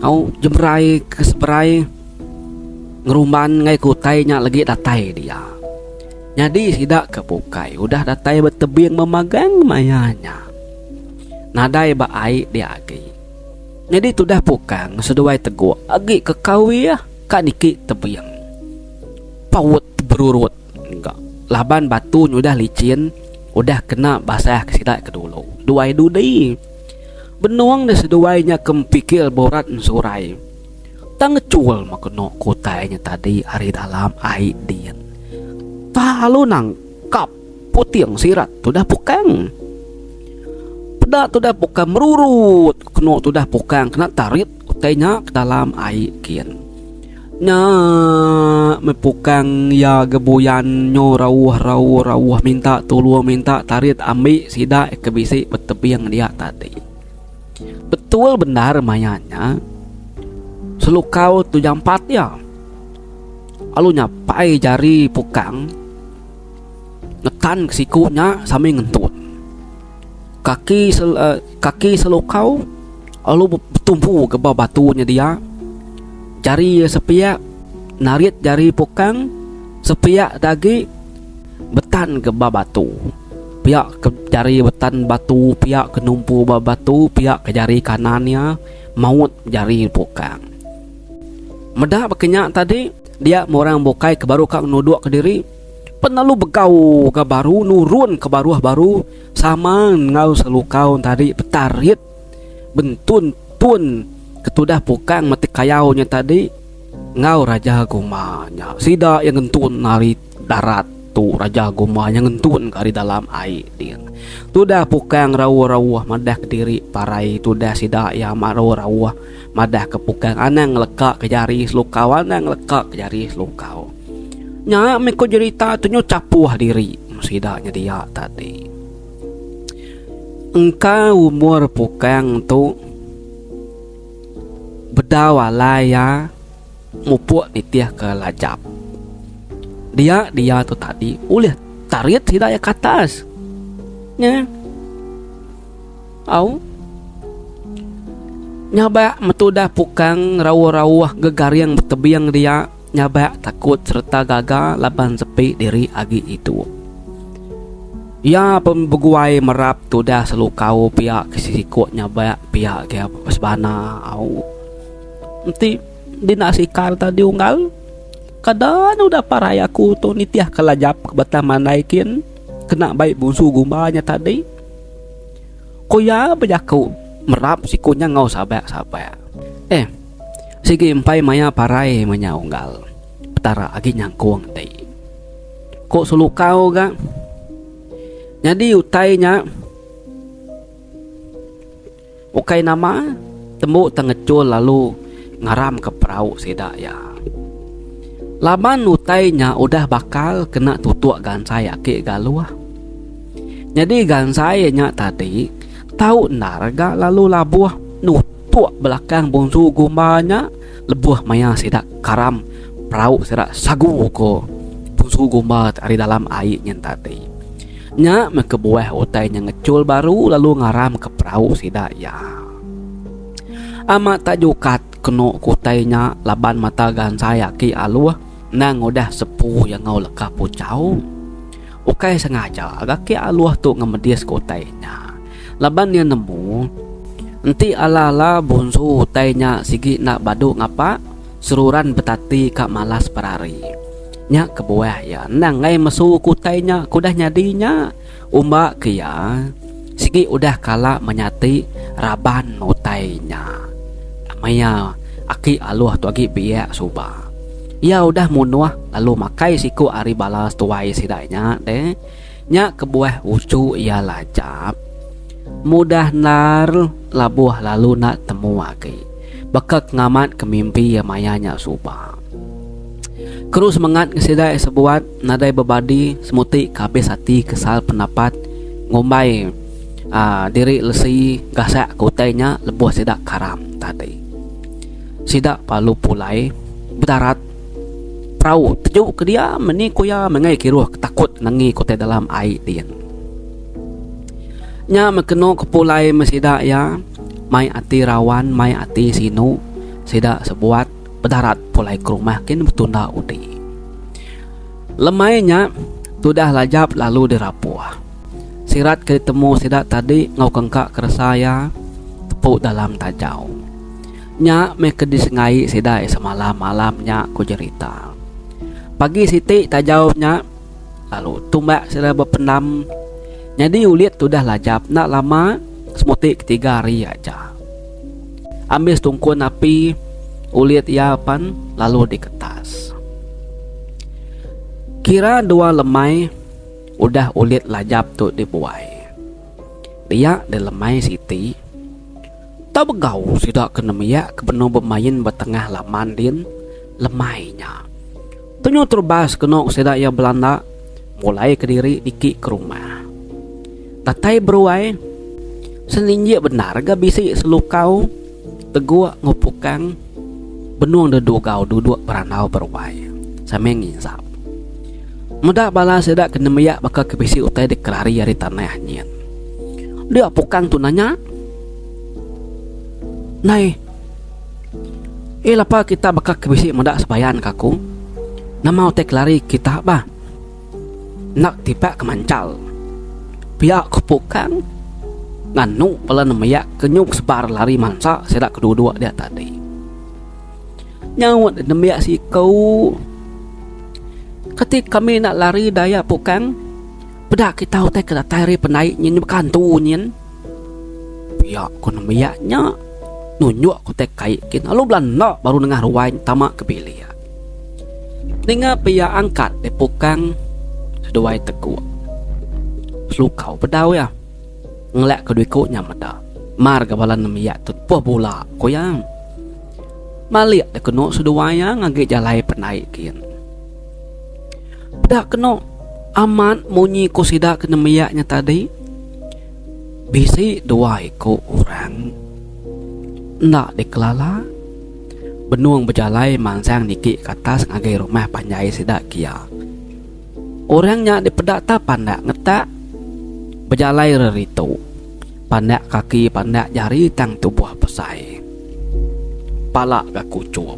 Speaker 1: au jemrai ke seberai ngeruman ngai kutainya lagi datai dia. Jadi sidak kebukai udah datai bertebing memagang mayanya. Nadai baai dia agi. Jadi tu dah pukang seduai teguk agi kekawi ya kak niki tebing. Paut berurut enggak. Laban batu udah licin, udah kena basah kesidak kedulu. Duai dudi. Benuang dah seduainya kempikil borat surai. Tangecul makno kutainya tadi hari dalam air dian. Talu nangkap puting sirat tu dah pukang. Pedak tu dah pukang merurut. Kena tu dah pukang kena tarit utainya ke dalam air kian. Nya mepukang ya gebuyan nyo rawah minta tolong minta tarit ambil sida ke bisi bertebing dia tadi. Betul benar mayanya. Selukau tu jam 4 ya. Lalu nyapai jari pukang. Ngetan kesikunya sambil ngentut. Kaki selukau lalu bertumpu ke bawah batunya dia. Jari sepiak narit jari pukang, sepiak lagi betan ke bawah batu. Piak ke jari betan batu, piak ke numpu bawah batu, piak ke jari kanannya maut jari pukang. Medah berkenyak tadi dia morang bokai ke baru kak nuduk ke diri. Penalu begau ke baru nurun ke baru sama ngau selukau tadi petarit bentun tun ketudah pukang mati kayaunya tadi ngau raja gumanya sida yang ngentun nari darat tu raja gumanya ngentun kari dalam air dia tudah pukang rawah madah ke diri parai tudah sida ya rawah madah ke pukang anang lekak ke jari selukau anang lekak ke jari selukau. Nya meko cerita tu nyo capuh diri sidaknya dia tadi. Engkau umur pukang tu bedawalaya mupuk nitiah ke lajap. Dia tu tadi ulih tarit sidak ya ke atas. Nya. Au. Nyaba metudah pukang rawah gegariang bertebiang dia. Nyabak takut serta gagal laban sepi diri agi itu. Ya pembeguai merap tu dah selukau pihak kesikut nyabak pihak ke sebana au. Nanti dinasikar tadi unggal. Kadang udah parayaku tu nitiah kelajap kebataman naikin kena baik busu gumbanya tadi. Koya bejaku merap sikunya ngau sabak. Sige empai maya parai menyaunggal. Petara agi nyangkuang dai. Kok selukau ga? Jadi utainya ukai nama tembuk tengecul lalu ngaram ke perahu sidak ya. Laban utainya udah bakal kena tutuak gansai aki galuah. Jadi gansainya tadi tahu narga lalu labuah nutuak belakang bungsu gumbanya lebuh maya sidak karam perahu sidak sagu ko bungsu gumba dari dalam airnya tadi. Nya mekebuah utainya ngecul baru lalu ngaram ke perahu sidak ya. Ama tajukat keno kutainya laban mata gan saya ki aluah nang udah sepuh yang ngau leka pucau. Ukai sengaja agak ki aluah tu ngemedias kutainya. Laban dia nemu enti ala-ala bunsu tainya sigi nak badu ngapa seruran betati kak malas perari. Nya kebuah ya nang ngai mesu kutainya kudah nyadinya umbak kia sigi udah kala menyati raban notainya. Amaya aki aluah tu agi biak suba. Ya udah munuah lalu makai siku ari balas tuai sidanya deh. Nya kebuah ucu ia lajap. Mudah nar labuh lalu nak temu aki. Bekak ngamat kemimpi ya mayanya suba. Kerus mengat kesidai sebuat nadai bebadi semuti kabeh hati kesal pendapat ngombai diri lesi gasak kutainya lebuh sidak karam tadi. Sidak palu pulai berdarat perahu tejuk ke dia meni kuya mengai kiruh takut nangi kutai dalam air dia. Nya mekeno kepulai mesida ya mai ati rawan mai ati sinu sida sebuat berdarat pulai ke rumah kin betunda udi. Lemainya sudah lajap lalu dirapuh. Sirat ketemu sida tadi ngau kengkak keresaya tepuk dalam tajau. Nya meke disengai sida semalam malamnya ku cerita. Pagi siti tajaunya lalu tumbak sida berpendam. Jadi ulit sudah lajap nak lama semuti ketiga hari aja. Ambil tungkun api ulit iapan lalu diketas. Kira dua lemai udah ulit lajap tu dibuai. Dia di lemai siti tak begau sidak kena miyak kebenar bermain bertengah laman din lemainya. Tunyu terbas kena sidak ya Belanda mulai ke diri diki ke rumah. Tatai beruai seninjik benar ga bisi selukau teguk ngopukang benuang dedugau duduk beranau beruai sampai ngisap. Mudah bala sedak kena meyak bakal kebisi utai dikelari dari tanah nyen. Dia pukang tu nanya, "Nai, lapa kita bakal kebisi mudah sebayan kaku? Nama utai kelari kita bah? Nak tiba kemancal. Pihak kepukang nganu pala nemayak kenyuk sebar lari mansa sedak kedua-dua dia tadi. Nyawat nemayak si kau. Ketika kami nak lari daya pukang, bedak kita utai kena tari penaik nyen bekantu nyen. Pihak ku nemayaknya nunjuk ku teh kaikin lalu belanda baru dengar ruai tamak kebilia. Dengar pihak angkat de pukang seduai teguk. Selukau pedau ya ngelak kedua ikutnya meda mar gabalan nemiyak tu puah bola koyang malik de keno seduaya ngage jalai penaikin dak keno aman munyi ko sida ke nemiyaknya tadi bisi dua ikut orang nak dikelala benuang berjalai mangsang niki katas ngage rumah panjai sida kia orangnya dipedak ta pandak ngetak berjalai reritu pandak kaki pandak jari tang tubuh pesai palak gak kucup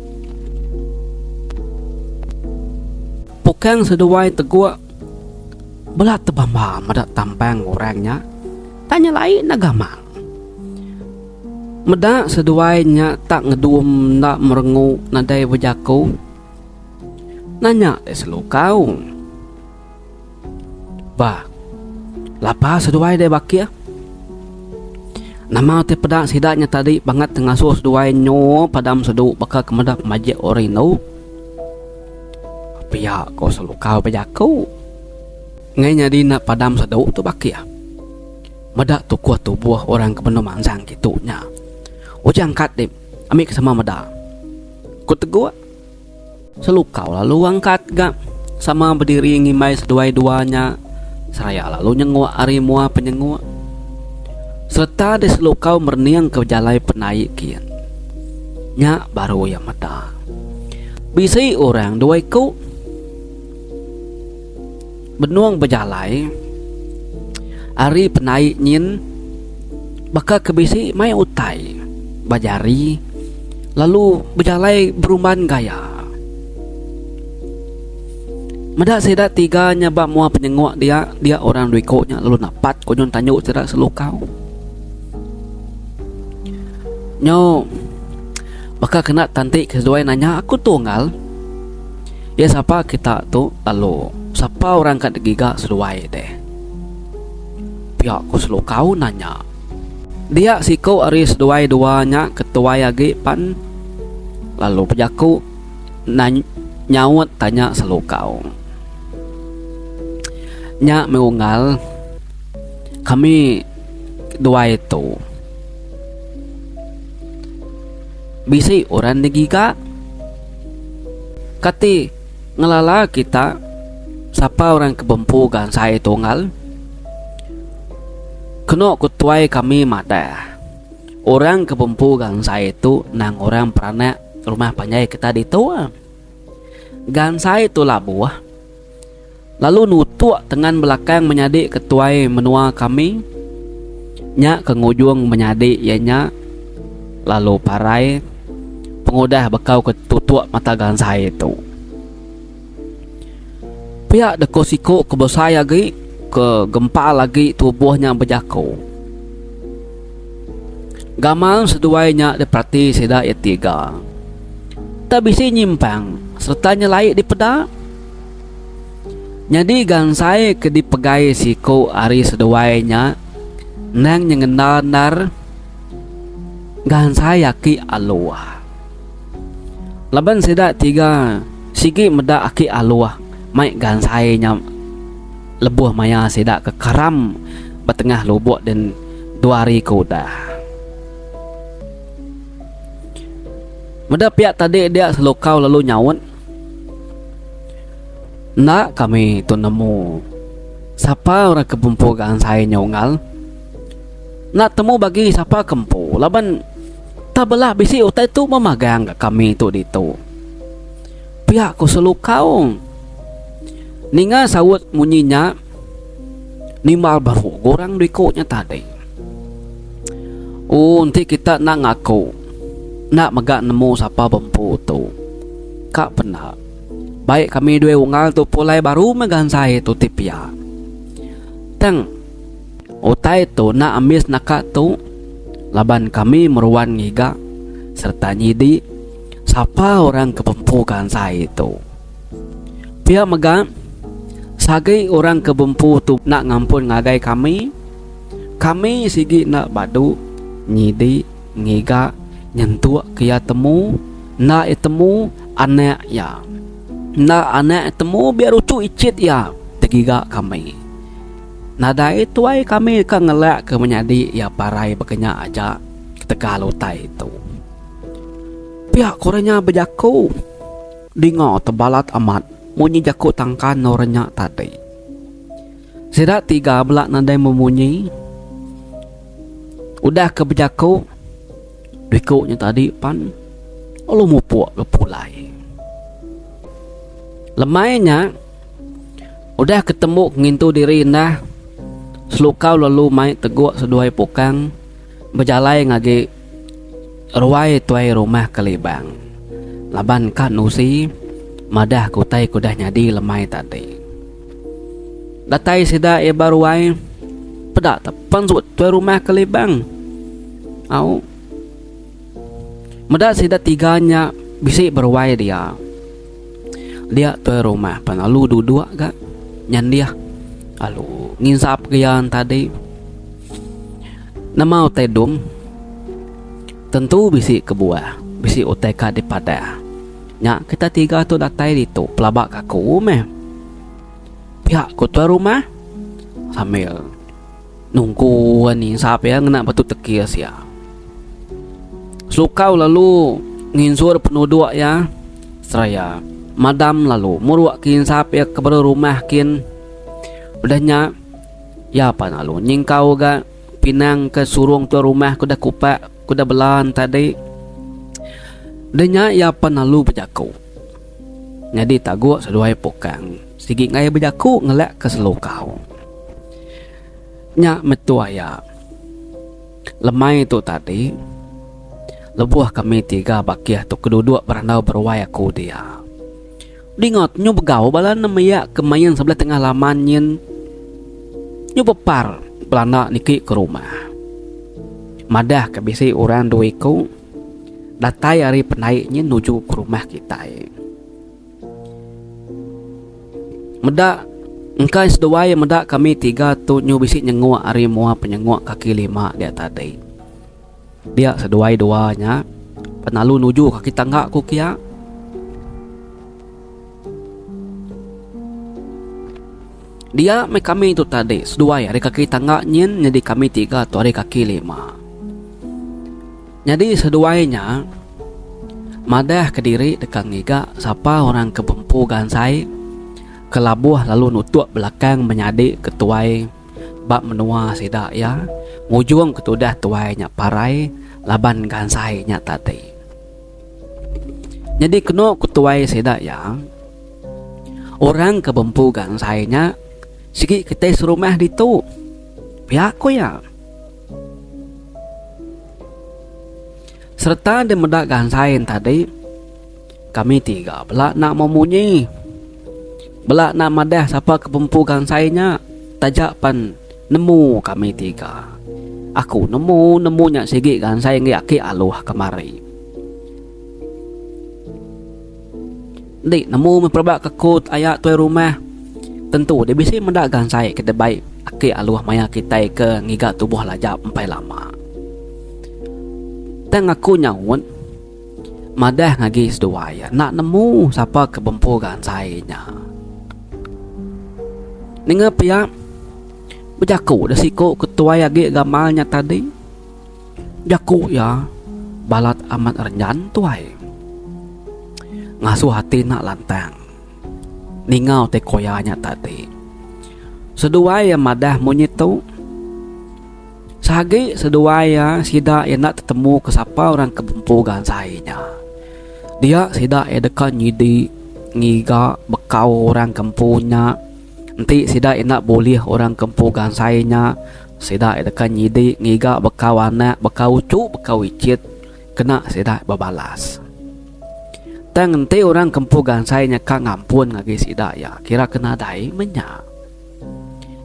Speaker 1: pukang seduai teguk belat tebamba medak tampang orangnya tanya lain nagamang medak seduainya tak ngedum nak merengu nadai bejaku nanya selukau bah lapa seduai de bakia. Nama te pedak sidaknya tadi banget ngasuh seduai nyo padam sedu bakal kemedap majik orino. Pihak ko selukau bejaku. Ngai nyadi nak padam sedu tu bakia. Medak tu kuat tubuh orang kebenar mangsang gitunya. Ujang kat dim, amik sama medak. Ku teguk. Selukau lalu angkat gak sama berdiri ngimai seduai duanya. Seraya lalu nyenguk ari mua penyenguk. Serta di selukau merniang ke jalai penaikin. Nya baru yang mata. Bisi orang dua ikut. Benuang berjalai. Ari penaik nyin. Bakal kebisi mai utai. bajari, lalu berjalai beruman gaya. Mada sedak tiga nyabak mua penyengok dia orang duikoknya lalu napat konyon tanyuk sedak selukau. Nyo bakal kena tantik keseduai nanya aku tunggal. Ya siapa kita tu lalu siapa orang kat giga seduai deh. Pihak ku selukau nanya. Dia siko ari seduai duanya ketuai agi pan. Lalu pejaku nyawat tanya selukau. Nya mengungal kami dua itu bisi orang digiga kati ngelala kita siapa orang kebempu kan saya tunggal kena kutuai kami mada orang kebempu kan saya itu nang orang peranak rumah panjai kita ditua gan saya itu labuah. Lalu nutuk dengan belakang menyadik ketuai menua kami. Nyak kengujung menyadik ianya. Lalu parai pengudah bekau ketutuk mata gansai itu. Pihak dekosiko kebosai lagi ke gempa lagi tubuhnya berjaku. Gamal seduainya diperhati sedak ya tiga. Tak bisa nyimpang sertanya layak di pedak. Jadi gansai ke dipegai siko ari seduainya nang nyengendar gansai yaki aluah. Laban sedak tiga sigi medak aki aluah mai gansainya lebuh maya sedak ke karam betengah lubuk dan duari kuda. Medak pihak tadi dia selukau lalu nyawut. Nak kami tu nemu siapa orang kebumpu gansai nyongal. Nak temu bagi siapa kempu. Laban tabelah bisi utai tu memagang kami tu ditu. Pihak ku selukau. Ninga sawut munyinya nimbal baru gorang duikotnya tadi. Nanti kita nak ngaku. Nak megak nemu siapa bempu tu. Kak pernah. Baik kami dua ungal tu pulai baru megansai tu tipia. Tang utai tu nak amis nakak tu laban kami meruan ngiga serta nyidi siapa orang kebempu gansai itu. Pihak mega sagai orang kebempu tu nak ngampun ngagai kami. Kami sigi nak badu nyidi ngiga nyentuak kia temu nak itemu anak ya. Na anak temu biar ucu icit ya tegiga kami. Nada itu ay kami ka ngelak ke menyadi ya parai bekenya aja ketika lutai itu. Pihak korenya bejaku dingo tebalat amat munyi jaku tangkan norenya tadi. Sedak tiga belak nadai memunyi. Udah ke bejaku dikuknya tadi pan olu mupuk ke pulai. Lemainya udah ketemu ngintu diri indah. Selukau lalu mai teguk seduai pukang berjalai ngagi ruai tuai rumah kelibang. Laban kat nusi madah kutai kudah nyadi lemai tadi. Datai sida e baruai pedak tepan sut tuai rumah kelibang. Au medak sida tiganya bisi beruai dia. Dia tuai rumah pan lalu duduk gak nyan dia lalu nginsap kian tadi nama utai dum tentu bisi kebuah bisi utai ka dipada nya kita tiga tu datai itu pelabak kaku meh pihak ku tuai rumah sambil nunggu nginsap ya ngena batu tekis ya. Selukau lalu nginsur penduduk ya seraya madam lalu muruak kinsap ya kepada rumah kin udahnya ya apa lalu nyingkau ga pinang ke surung tu rumah kuda kupak kuda belan tadi udahnya ya apa lalu berjaku jadi taguk seduai pokang sigi ngai berjaku ngelak ke selukau nya metua ya lemai tu tadi Lebuh kami tiga bakiah tu keduduk berandau berwai aku dia. Dingot nyu begau balan namanya kemayan sebelah tengah laman nyen. Nyu bepar belana niki ke rumah. Madah ke bisi orang duiku datai hari penaiknya nuju ke rumah kita. Medak engkai seduai medak kami tiga tu nyu bisi nyengua hari mua penyengua kaki lima dia tadi. Dia seduai duanya penalu nuju kaki tangga ku kia. Dia me kami itu tadi seduai hari kaki tangga nyen jadi kami tiga tu hari kaki lima. Jadi seduainya madah ke diri dekang ngiga siapa orang kebempu gansai kelabuh lalu nutuk belakang menyadi ketuai bak menua sidak ya ngujung ketudah tuainya parai laban gansai nya tadi. Jadi kena ketuai sidak ya orang kebempu gansainya sigi kita serumah ditu pihak ko ya serta dia medak gansain tadi kami tiga belak nak memunyi belak nak madah siapa kebempu gansainya tajak pan nemu kami tiga aku nemunya sigi gansai ngiaki aluh kemari dik nemu memperbak kekut ayak tuai rumah. Tentu dia bisa mendak gansai kita baik aki aluh maya kita ke ngiga tubuh lajap empai lama. Teng aku nyawun madah ngagi seduaya nak nemu siapa kebempu gansainya. Ninga pia bejaku dah siko ketua agi gamalnya tadi. Jaku ya balat amat renjan tuai. Ngasuh hati nak lantang. Ningau te koyanya tadi. Seduai yang madah munyitu. Sagi seduai ya sida yang nak ketemu ke siapa orang kebempu gansainya. Dia sida dekat nyidi ngiga bekau orang kempunya. Nanti sida nak boleh orang kempu gansainya. Sida dekat nyidi ngiga bekau anak, bekau cu, bekau icit. Kena sida babalas. Tang nanti orang kempu gansainya kang ngampun ngagi sida ya kira kena dai menya.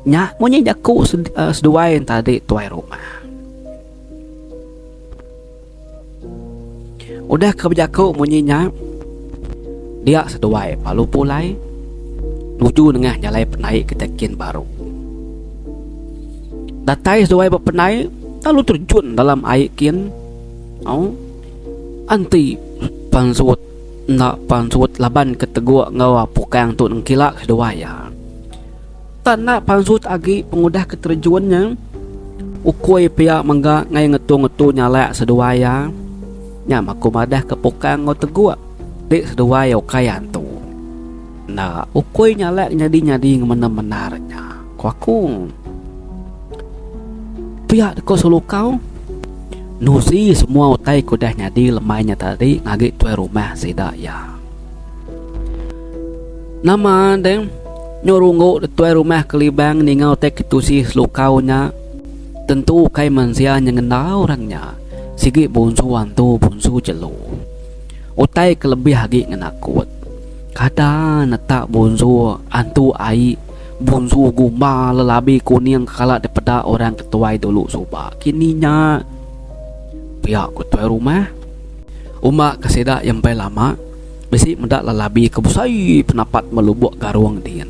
Speaker 1: Nya munyi jaku seduai tadi tuai rumah. Udah kebejaku munyinya dia seduai palu pulai nuju nengah nyalai penai ketekin baru. Datai seduai berpenai lalu terjun dalam air kin. Anti pansut nak pansut laban keteguk ngawa pukang tu nengkilak seduaya. Tak nak pansut agi pengudah keterjunnya. Ukui pihak mangga ngai ngetu nyalak seduaya. Nya maku madah ke pukang ngau teguk. Dik seduaya ukayan tu. Nah ukui nyalak nyadi ngemenar-menarnya. Kuaku pihak ko sulukau. Nusi semua utai kudah nyadi lemainya tadi ngagi tuai rumah sida ya. Nama deng nyorungo tuai rumah kelibang ningau tek kitusi selukaunya. Tentu kai manusia nyengendau orangnya. Sigi bunsu antu bunsu jelu. Utai kelebih hagi ngenakut. Kada netak bunsu antu ai bunsu guma lelabi kuning kala daripada orang ketuai dulu soba. Kininya pihak kutuai rumah umak keseda yang pai lama besi mendak lalabi kebusai penapat melubuk garuang dian.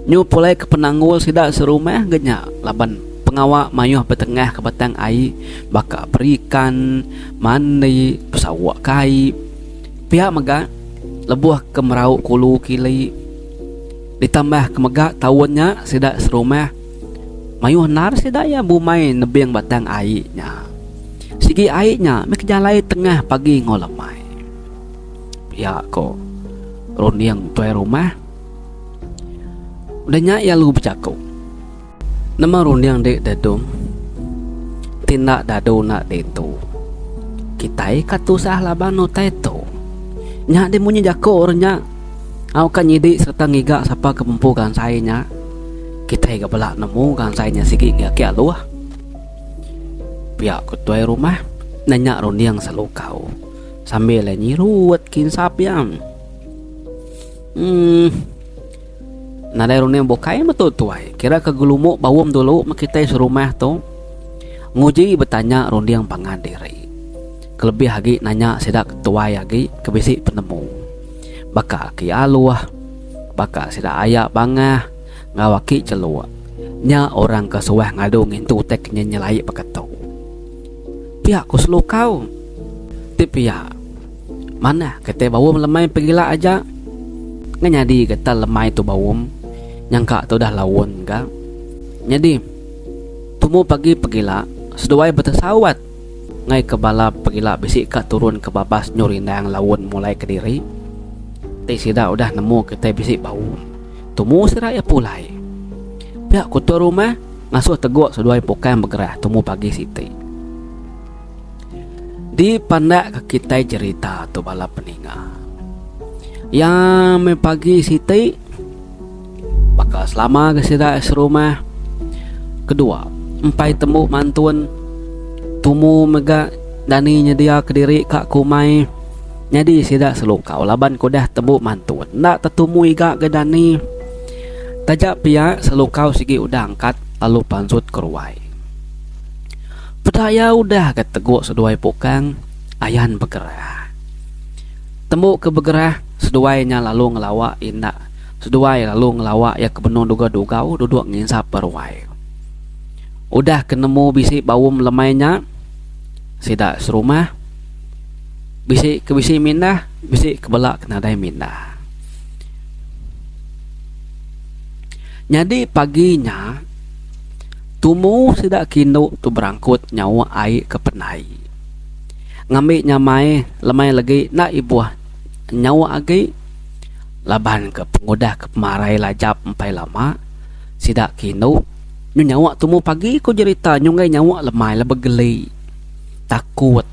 Speaker 1: Nyu pulai ke penanggul sida serumah genya laban pengawak mayuh betengah ke batang ai baka berikan mandi pesawak kai pihak mega lebuh ke merau kulu kili ditambah ke mega tawonnya sida serumah mayuh nar sida ya bumai nebeng batang ainya. Sigi airnya mekjalai tengah pagi ngolemai. Ya ko runiang tuai rumah. Udahnya ya lu bercaku. Nama runiang dek dadung. Tindak dadu nak detu. Kitai katusah laban no teto. Nya de munyi jako orangnya. Au kan nyidik serta ngiga siapa kebempu gansainya. Kitai ga belak nemu gansainya sigi ngaki aluah. Pihak ketua rumah nanya rundiang selukau sambil nyiruat kinsap yang nadai rundiang bokai betul tuai kira kegulumuk bawum dulu makita serumah tu nguji bertanya rundiang pangandiri kelebih lagi nanya sidak tuai lagi kebisi penemu baka ki aluah baka sidak ayak bangah ngawaki celua nya orang kesuah ngadu ngintu teknya nyelai pakatau pihak ku selukau ti pihak mana kete bawum lemai pegila aja nganyadi kata lemai tu bawum nyangka tu dah lawon ga nyadi tumu pagi pegila seduai betasawat ngai kebala pegila bisik ka turun ke babas nyurindang lawon mulai ke diri ti sida udah nemu kete bisik bawum tumu siraya pulai pihak kutu rumah ngasuh teguk seduai pokan bergerah tumu pagi siti di pandak ke kita cerita tu bala peninga yang me pagi siti bakal selama ke sida serumah kedua empai temu mantun tumu mega dani nyedia ke diri kak kumai jadi sida selukau laban kudah temu mantun ndak tetemu iga ke dani tajak pihak selukau sigi udah angkat lalu pansut keruai pedaya udah keteguk seduai pokang ayan bergerah temu ke bergerah seduainya lalu ngelawak indak seduai lalu ngelawak ya kebenung duga-dugau duduk nginsap peruai udah kenemu bisi bawum lemainya sidak serumah bisi ke bisi mindah bisi kebelak kenadai mindah jadi paginya tumu sidak kinu tu berangkut nyawa air ke penai ngambil nyamai lemai lagi nak ibuah nyawa agi laban ke pengudah ke pemarai lajap empai lama sidak kinu nyu nyawa tumu pagi ku cerita nyungai nyawa lemai lah begeli takut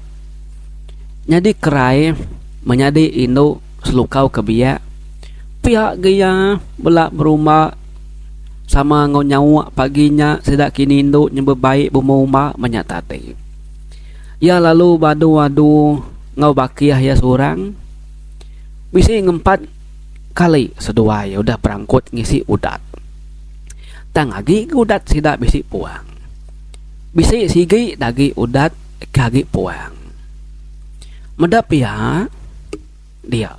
Speaker 1: jadi kerai menyadi indo selukau ke biak pihak gaya belak berumah sama ngau nyawa paginya sedak kini induk nyembe baik bumuma menyatati ya lalu badu ngau bakiah ya surang bisi ngempat kali sedua ya udah berangkut ngisi udat tang lagi udat sidak bisi puang bisi sigi dagi udat kagi puang medap ya dia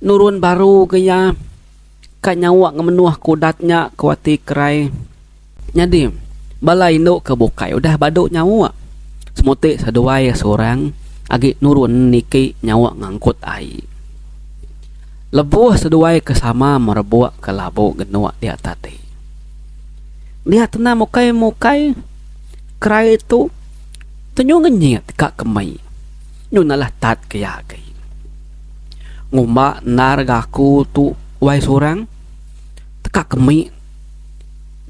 Speaker 1: nurun baru kaya kanyawa ngemenuah kudatnya kuati kerai nyadi balai induk kebukai udah baduk nyawa semuti seduai seorang agi nurun niki nyawa ngangkut air lebuh seduai kesama merebuak ke labu genua dia tadi dia tenang mukai kerai itu tenyu ngenyit kak kemai nyunalah tat kayaki ngumba nargaku tu wai sorang teka kemi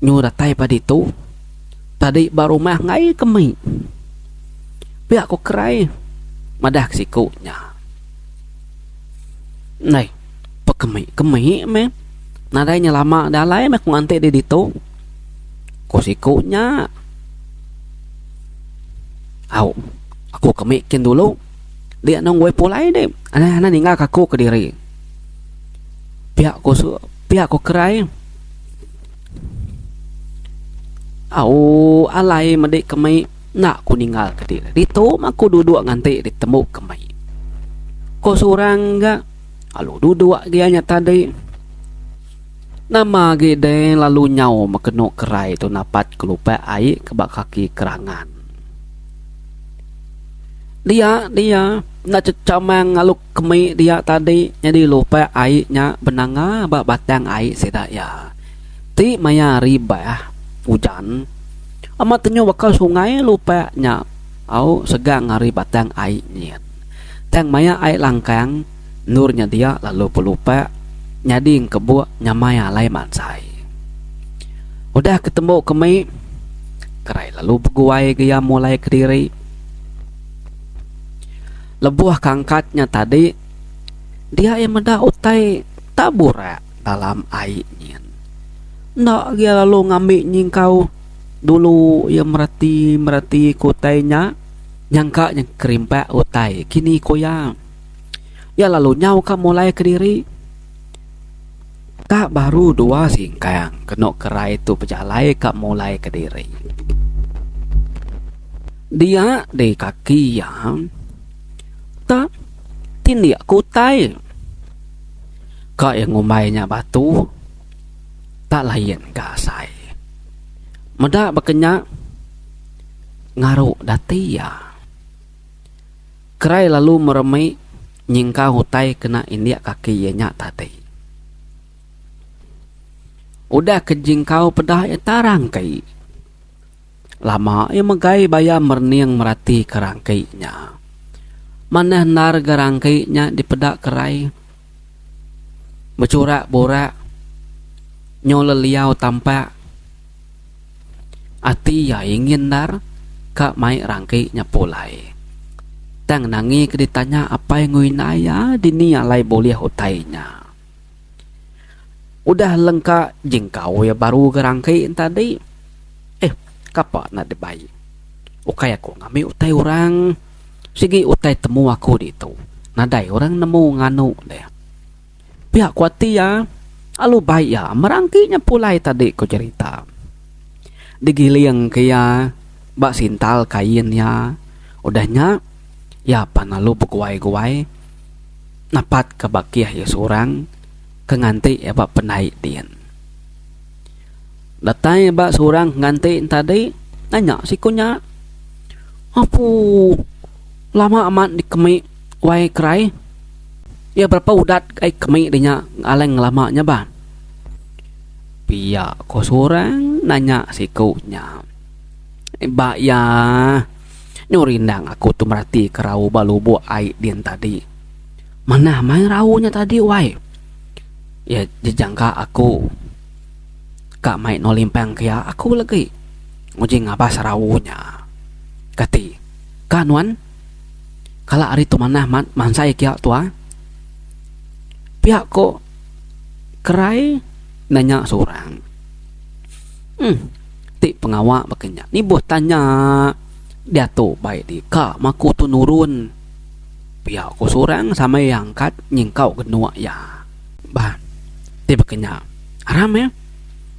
Speaker 1: nyu datai pada itu tadi baru mah ngai kemi pihak ko kerai madah sikunya nai kemi me nadainya lama dalai mek ngante di itu ko sikunya aku kemi kin dulu dia nong gue pulai deh ana ninggal kaku ke diri pihak ko kerai alai medik kemai nak ku ninggal ke diri dito aku duduk nganti ditemu kemai ko surang ga alu duduk dia nya tadi nama gede lalu nyau makeno kerai tu napat kelupa air kebak kaki kerangan dia nak cecamang aluk kemi dia tadi jadi lupa airnya benanga bak batang air sedak ya ti maya riba hujan amat tenyo bakal sungai lupa nya au segang ngari batang airnya tang maya air langkang nurnya dia lalu pelupa nyading kebu nyamaya lai mansai udah ketemu kemi kerai lalu beguai gaya mulai ke diri lebuah kangkatnya tadi dia yang meda utai tabura dalam airnya ndak dia lalu ngambil nyingkau Dulu ia merati kutainya, nyangka yang kerimpak utai. Kini koya, ya lalu nyau ka mulai ke diri. Tak baru dua singkang, kena kerai itu pejalai ka mulai ke diri. Dia di kaki yang tak tindiak kutai. Kak yang ngumainya batu tak lain gasai. Medak berkenyak ngaruk dati ya. Kerai lalu meremai nyingka hutai kena indiak kaki ianya tadi. Udah kejingkau pedah ya tarangkai. Lama ia megai baya merniang merati kerangkainya. Maneh nar gerangkainya di pedak kerai. Bercorak-borak nyoleliau tampak. Ati ya ingin nar kak mai rangkainya pulai. Tang nangi keditanya apa yang nguinaya dini alai boleh hutainya. Udah lengkap jingkau ya baru gerangkai tadi. Kapa nak dibayi. Ukai aku ngami utai orang. Sigi utai temu aku di itu. Nadai orang nemu nganu deh. Pihak kuati ya. Alu baik ya. Merangkinya pulai tadi ku cerita. Digiling kaya. Bak sintal kain ya. Udahnya. Ya panalu beguai-guai. Napat kebakiah ya seorang. Kenganti ya bak penaik din. Datang bak seorang nganti tadi nanya si kunya, apa lama amat di kemi wai kerai? Ya berapa udat ai kemi dinya aleng lamanya ba? Pia ko seorang nanya si kunya. Ba ya nyurindang aku tu merati kerau balubo ai din tadi. Mana main raunya tadi wai? Ya jejangka aku. Kak mai no limpang kaya aku lagi ngujing apa sarawunya kati kanuan kala ari tu manah mansai kaya tua pihak ko kerai nanya seorang ti pengawak bakenya ni buat tanya dia tu baik di kak maku tu nurun pihak ko seorang sama yang kat nyingkau genua ya bah ti bakenya aram ya.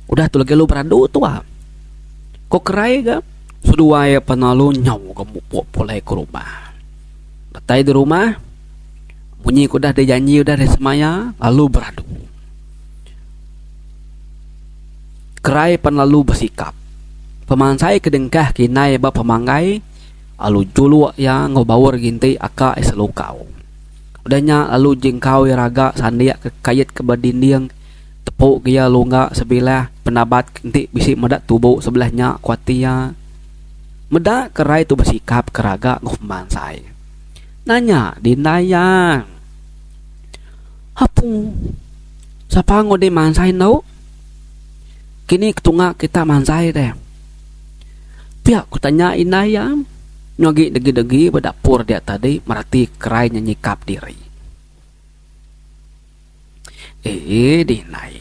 Speaker 1: Udah tu lagi lu beradu tua. Kok kerai ga? Sudah ya penalu nyaw kamu polai ke rumah. Datai di rumah. Bunyi kuda ada janji udah ada semaya. Lalu beradu. Kerai penalu bersikap. Pemansai kedengkah kinai ba pemanggai. Lalu julu ya ngobawar ginti aka eselukau. Udahnya lalu jengkau ya raga sandiak kayat ke badinding. Tepuk dia lunga sebelah penabat nanti bisi medak tubuh sebelahnya kuatia. Medak kerai tu bersikap keraga ngufmansai. Nanya dinaya. Hapu. Siapa ngode mansai nau? Kini ketunga kita mansai deh. Pihak ku tanya inaya. Nyogi degi-degi berdapur dia tadi merati kerai nyikap diri. Dinai.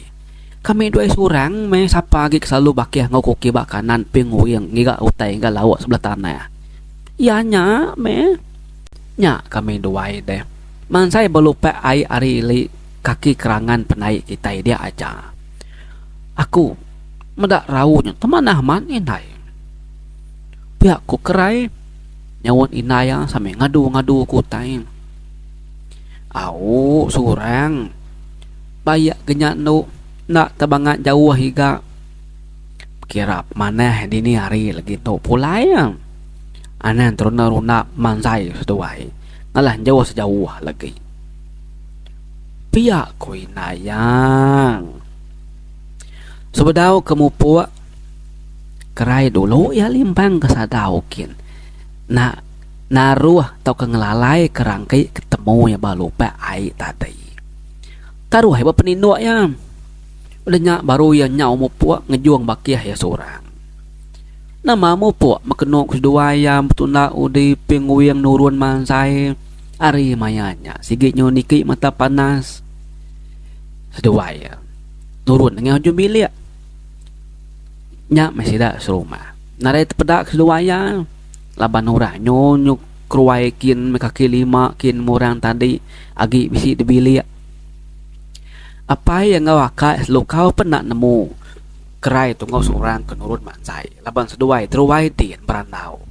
Speaker 1: Kami dua surang me sapa lagi selalu bakiah ngokoki bak kanan pinguyang ngiga utai ngiga lawak sebelah tanah. Ya nya me. Nya kami dua deh. Man saya belupa ai ari li kaki kerangan penaik kita dia aja. Aku medak rawunya teman Ahmad inai. Pihak ku kerai nyawon inaya sampai ngadu-ngadu kutai. Au surang bayak genyak nu nak tebangat jauh higa kirap maneh dini hari lagi tu pulai ya anen teruna-runa mansai seduai ngalah jauh sejauh lagi pihak kuinayang sebedau kemupu kerai dulu ya limpang kesadaukin nak naruh atau kengelalai kerangkai ketemu ya balupa ai tadi taruh hebat peninduk ya. Udahnya baru ya nyau mupuak ngejuang bakiah ya seorang. Nama mupuak makenok sedua ya betuna udi pinguyang nurun mansai. Ari mayanya sigitnya niki mata panas. Sedua ya. Nurun dengan hujung bilik. Nya masih dah serumah. Narai tepedak seduaya laban ora nyonyuk kruai kin kaki lima kin murang tadi agi bisi dibili. Apa yang ngawaka lu kau pernah nemu kerai tunggu seorang kenurut mansai laban seduai teruai din berandau.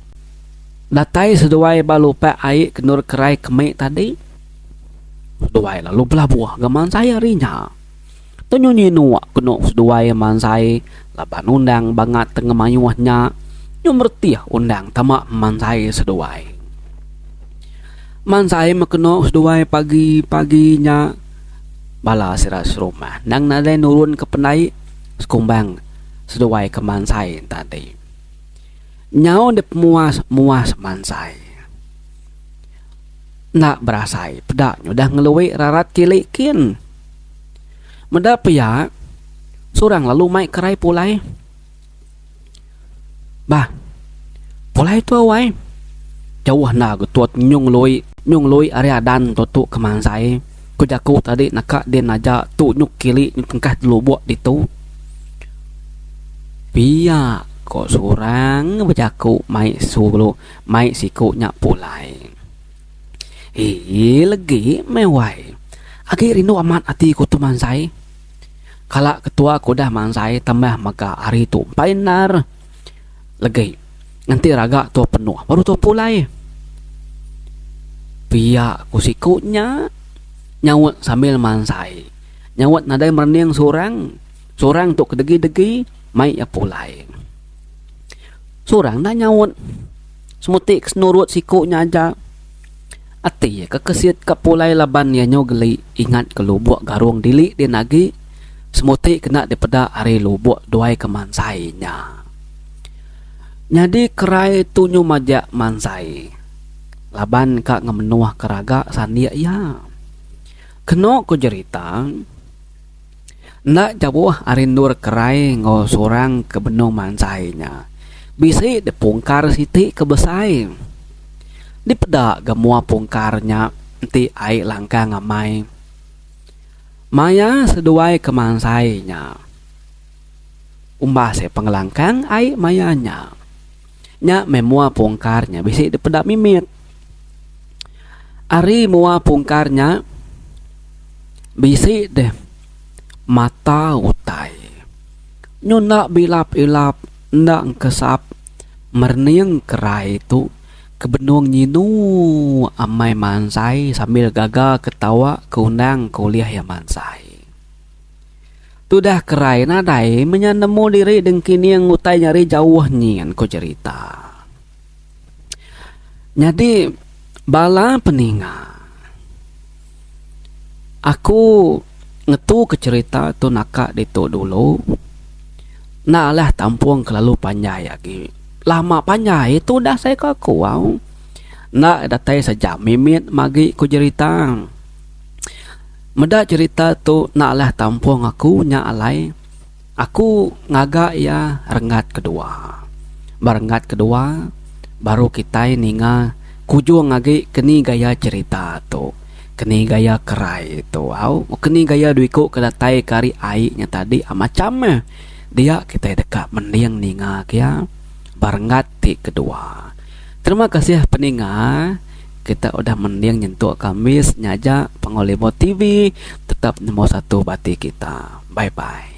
Speaker 1: Datai seduai balu pe ai kenur kerai kemek tadi. Seduai lalu belabuah gaman saya rinya. Tunyo nuak keno seduai mansai laban undang banget tengah mayuahnya. Nyumertiah undang tamak mansai seduai. Mansai makeno seduai pagi-paginya bala siras rumah. Nang nadai nurun ke penai sekumbang seduai ke mansai tadi. Nyau dep muas mansai. Nak berasai pedak nyudah ngeluwe rarat kilikin. Meda pia surang lalu mai kerai pulai. Bah, pulai tu awai. Jauh na getuat nyung loi area dan tutu ke mansai. Kujaku tadi nak dia naja tu nyuk kili nyuk tengkah dulu buat itu. Pia kok surang berjaku mai sulu mai siku nyak pulai. Lagi mewai. Agi rindu amat hati ku tu mansai. Kala ketua kudah mansai tambah maka hari tu painar. Lagi nanti raga tu penuh baru tu pulai. Pia ku sikunya nyawat sambil mansai. Nyawat nadai merening surang tu kedegi-degi mai ya pulai. Surang dah nyawut semutik senurut sikunya aja. Ati kekesit ke pulai laban ya nyo geli ingat ke lubuk garung dili dia nagi semutik kena daripada hari lubuk doai ke mansainya. Jadi kerai tu nyo majak mansai laban kak ngemenuah keraga sandia ya. Keno ko cerita nak jauh arindur kerai ngo sorang ke benung mansainya. Bisi dipungkar siti kebesai. Dipedak gemua pungkarnya nanti ai langka ngamai. Maya seduai ke mansainya. Umbah se pengelangkang ai mayanya. Nya memua pungkarnya bisi dipedak mimit. Ari mua pungkarnya bisi deh mata utai. Nyuna bilap-ilap ndak kesap merniang kerai itu kebenung nyinu amai mansai sambil gagal ketawa keundang kuliah ya mansai. Tudah kerai nadai menyanemu diri dengkini yang utai nyari jauh nyian ko cerita. Jadi bala peninga aku ngetu ke cerita tu nakak ditu dulu. Nah lah tampung kelalu panjai lagi. Lama panjai itu dah saya kaku wow. Nak datai saja mimit magi ku cerita. Meda cerita tu nak lah tampung aku nya alai. Aku ngagak ya rengat kedua. Barengat kedua baru kita ninga kuju ngagi keni gaya cerita tu. Keni gaya kerai tu wow. Keni gaya duiku kedatai kari ai nya tadi macam dia kita dekat mendiang ninga kia barengat ti kedua. Terima kasih peninga. Kita udah mendiang nyentuh Kamis nyaja Pangolimo TV tetap nomor 1 bati kita. Bye bye.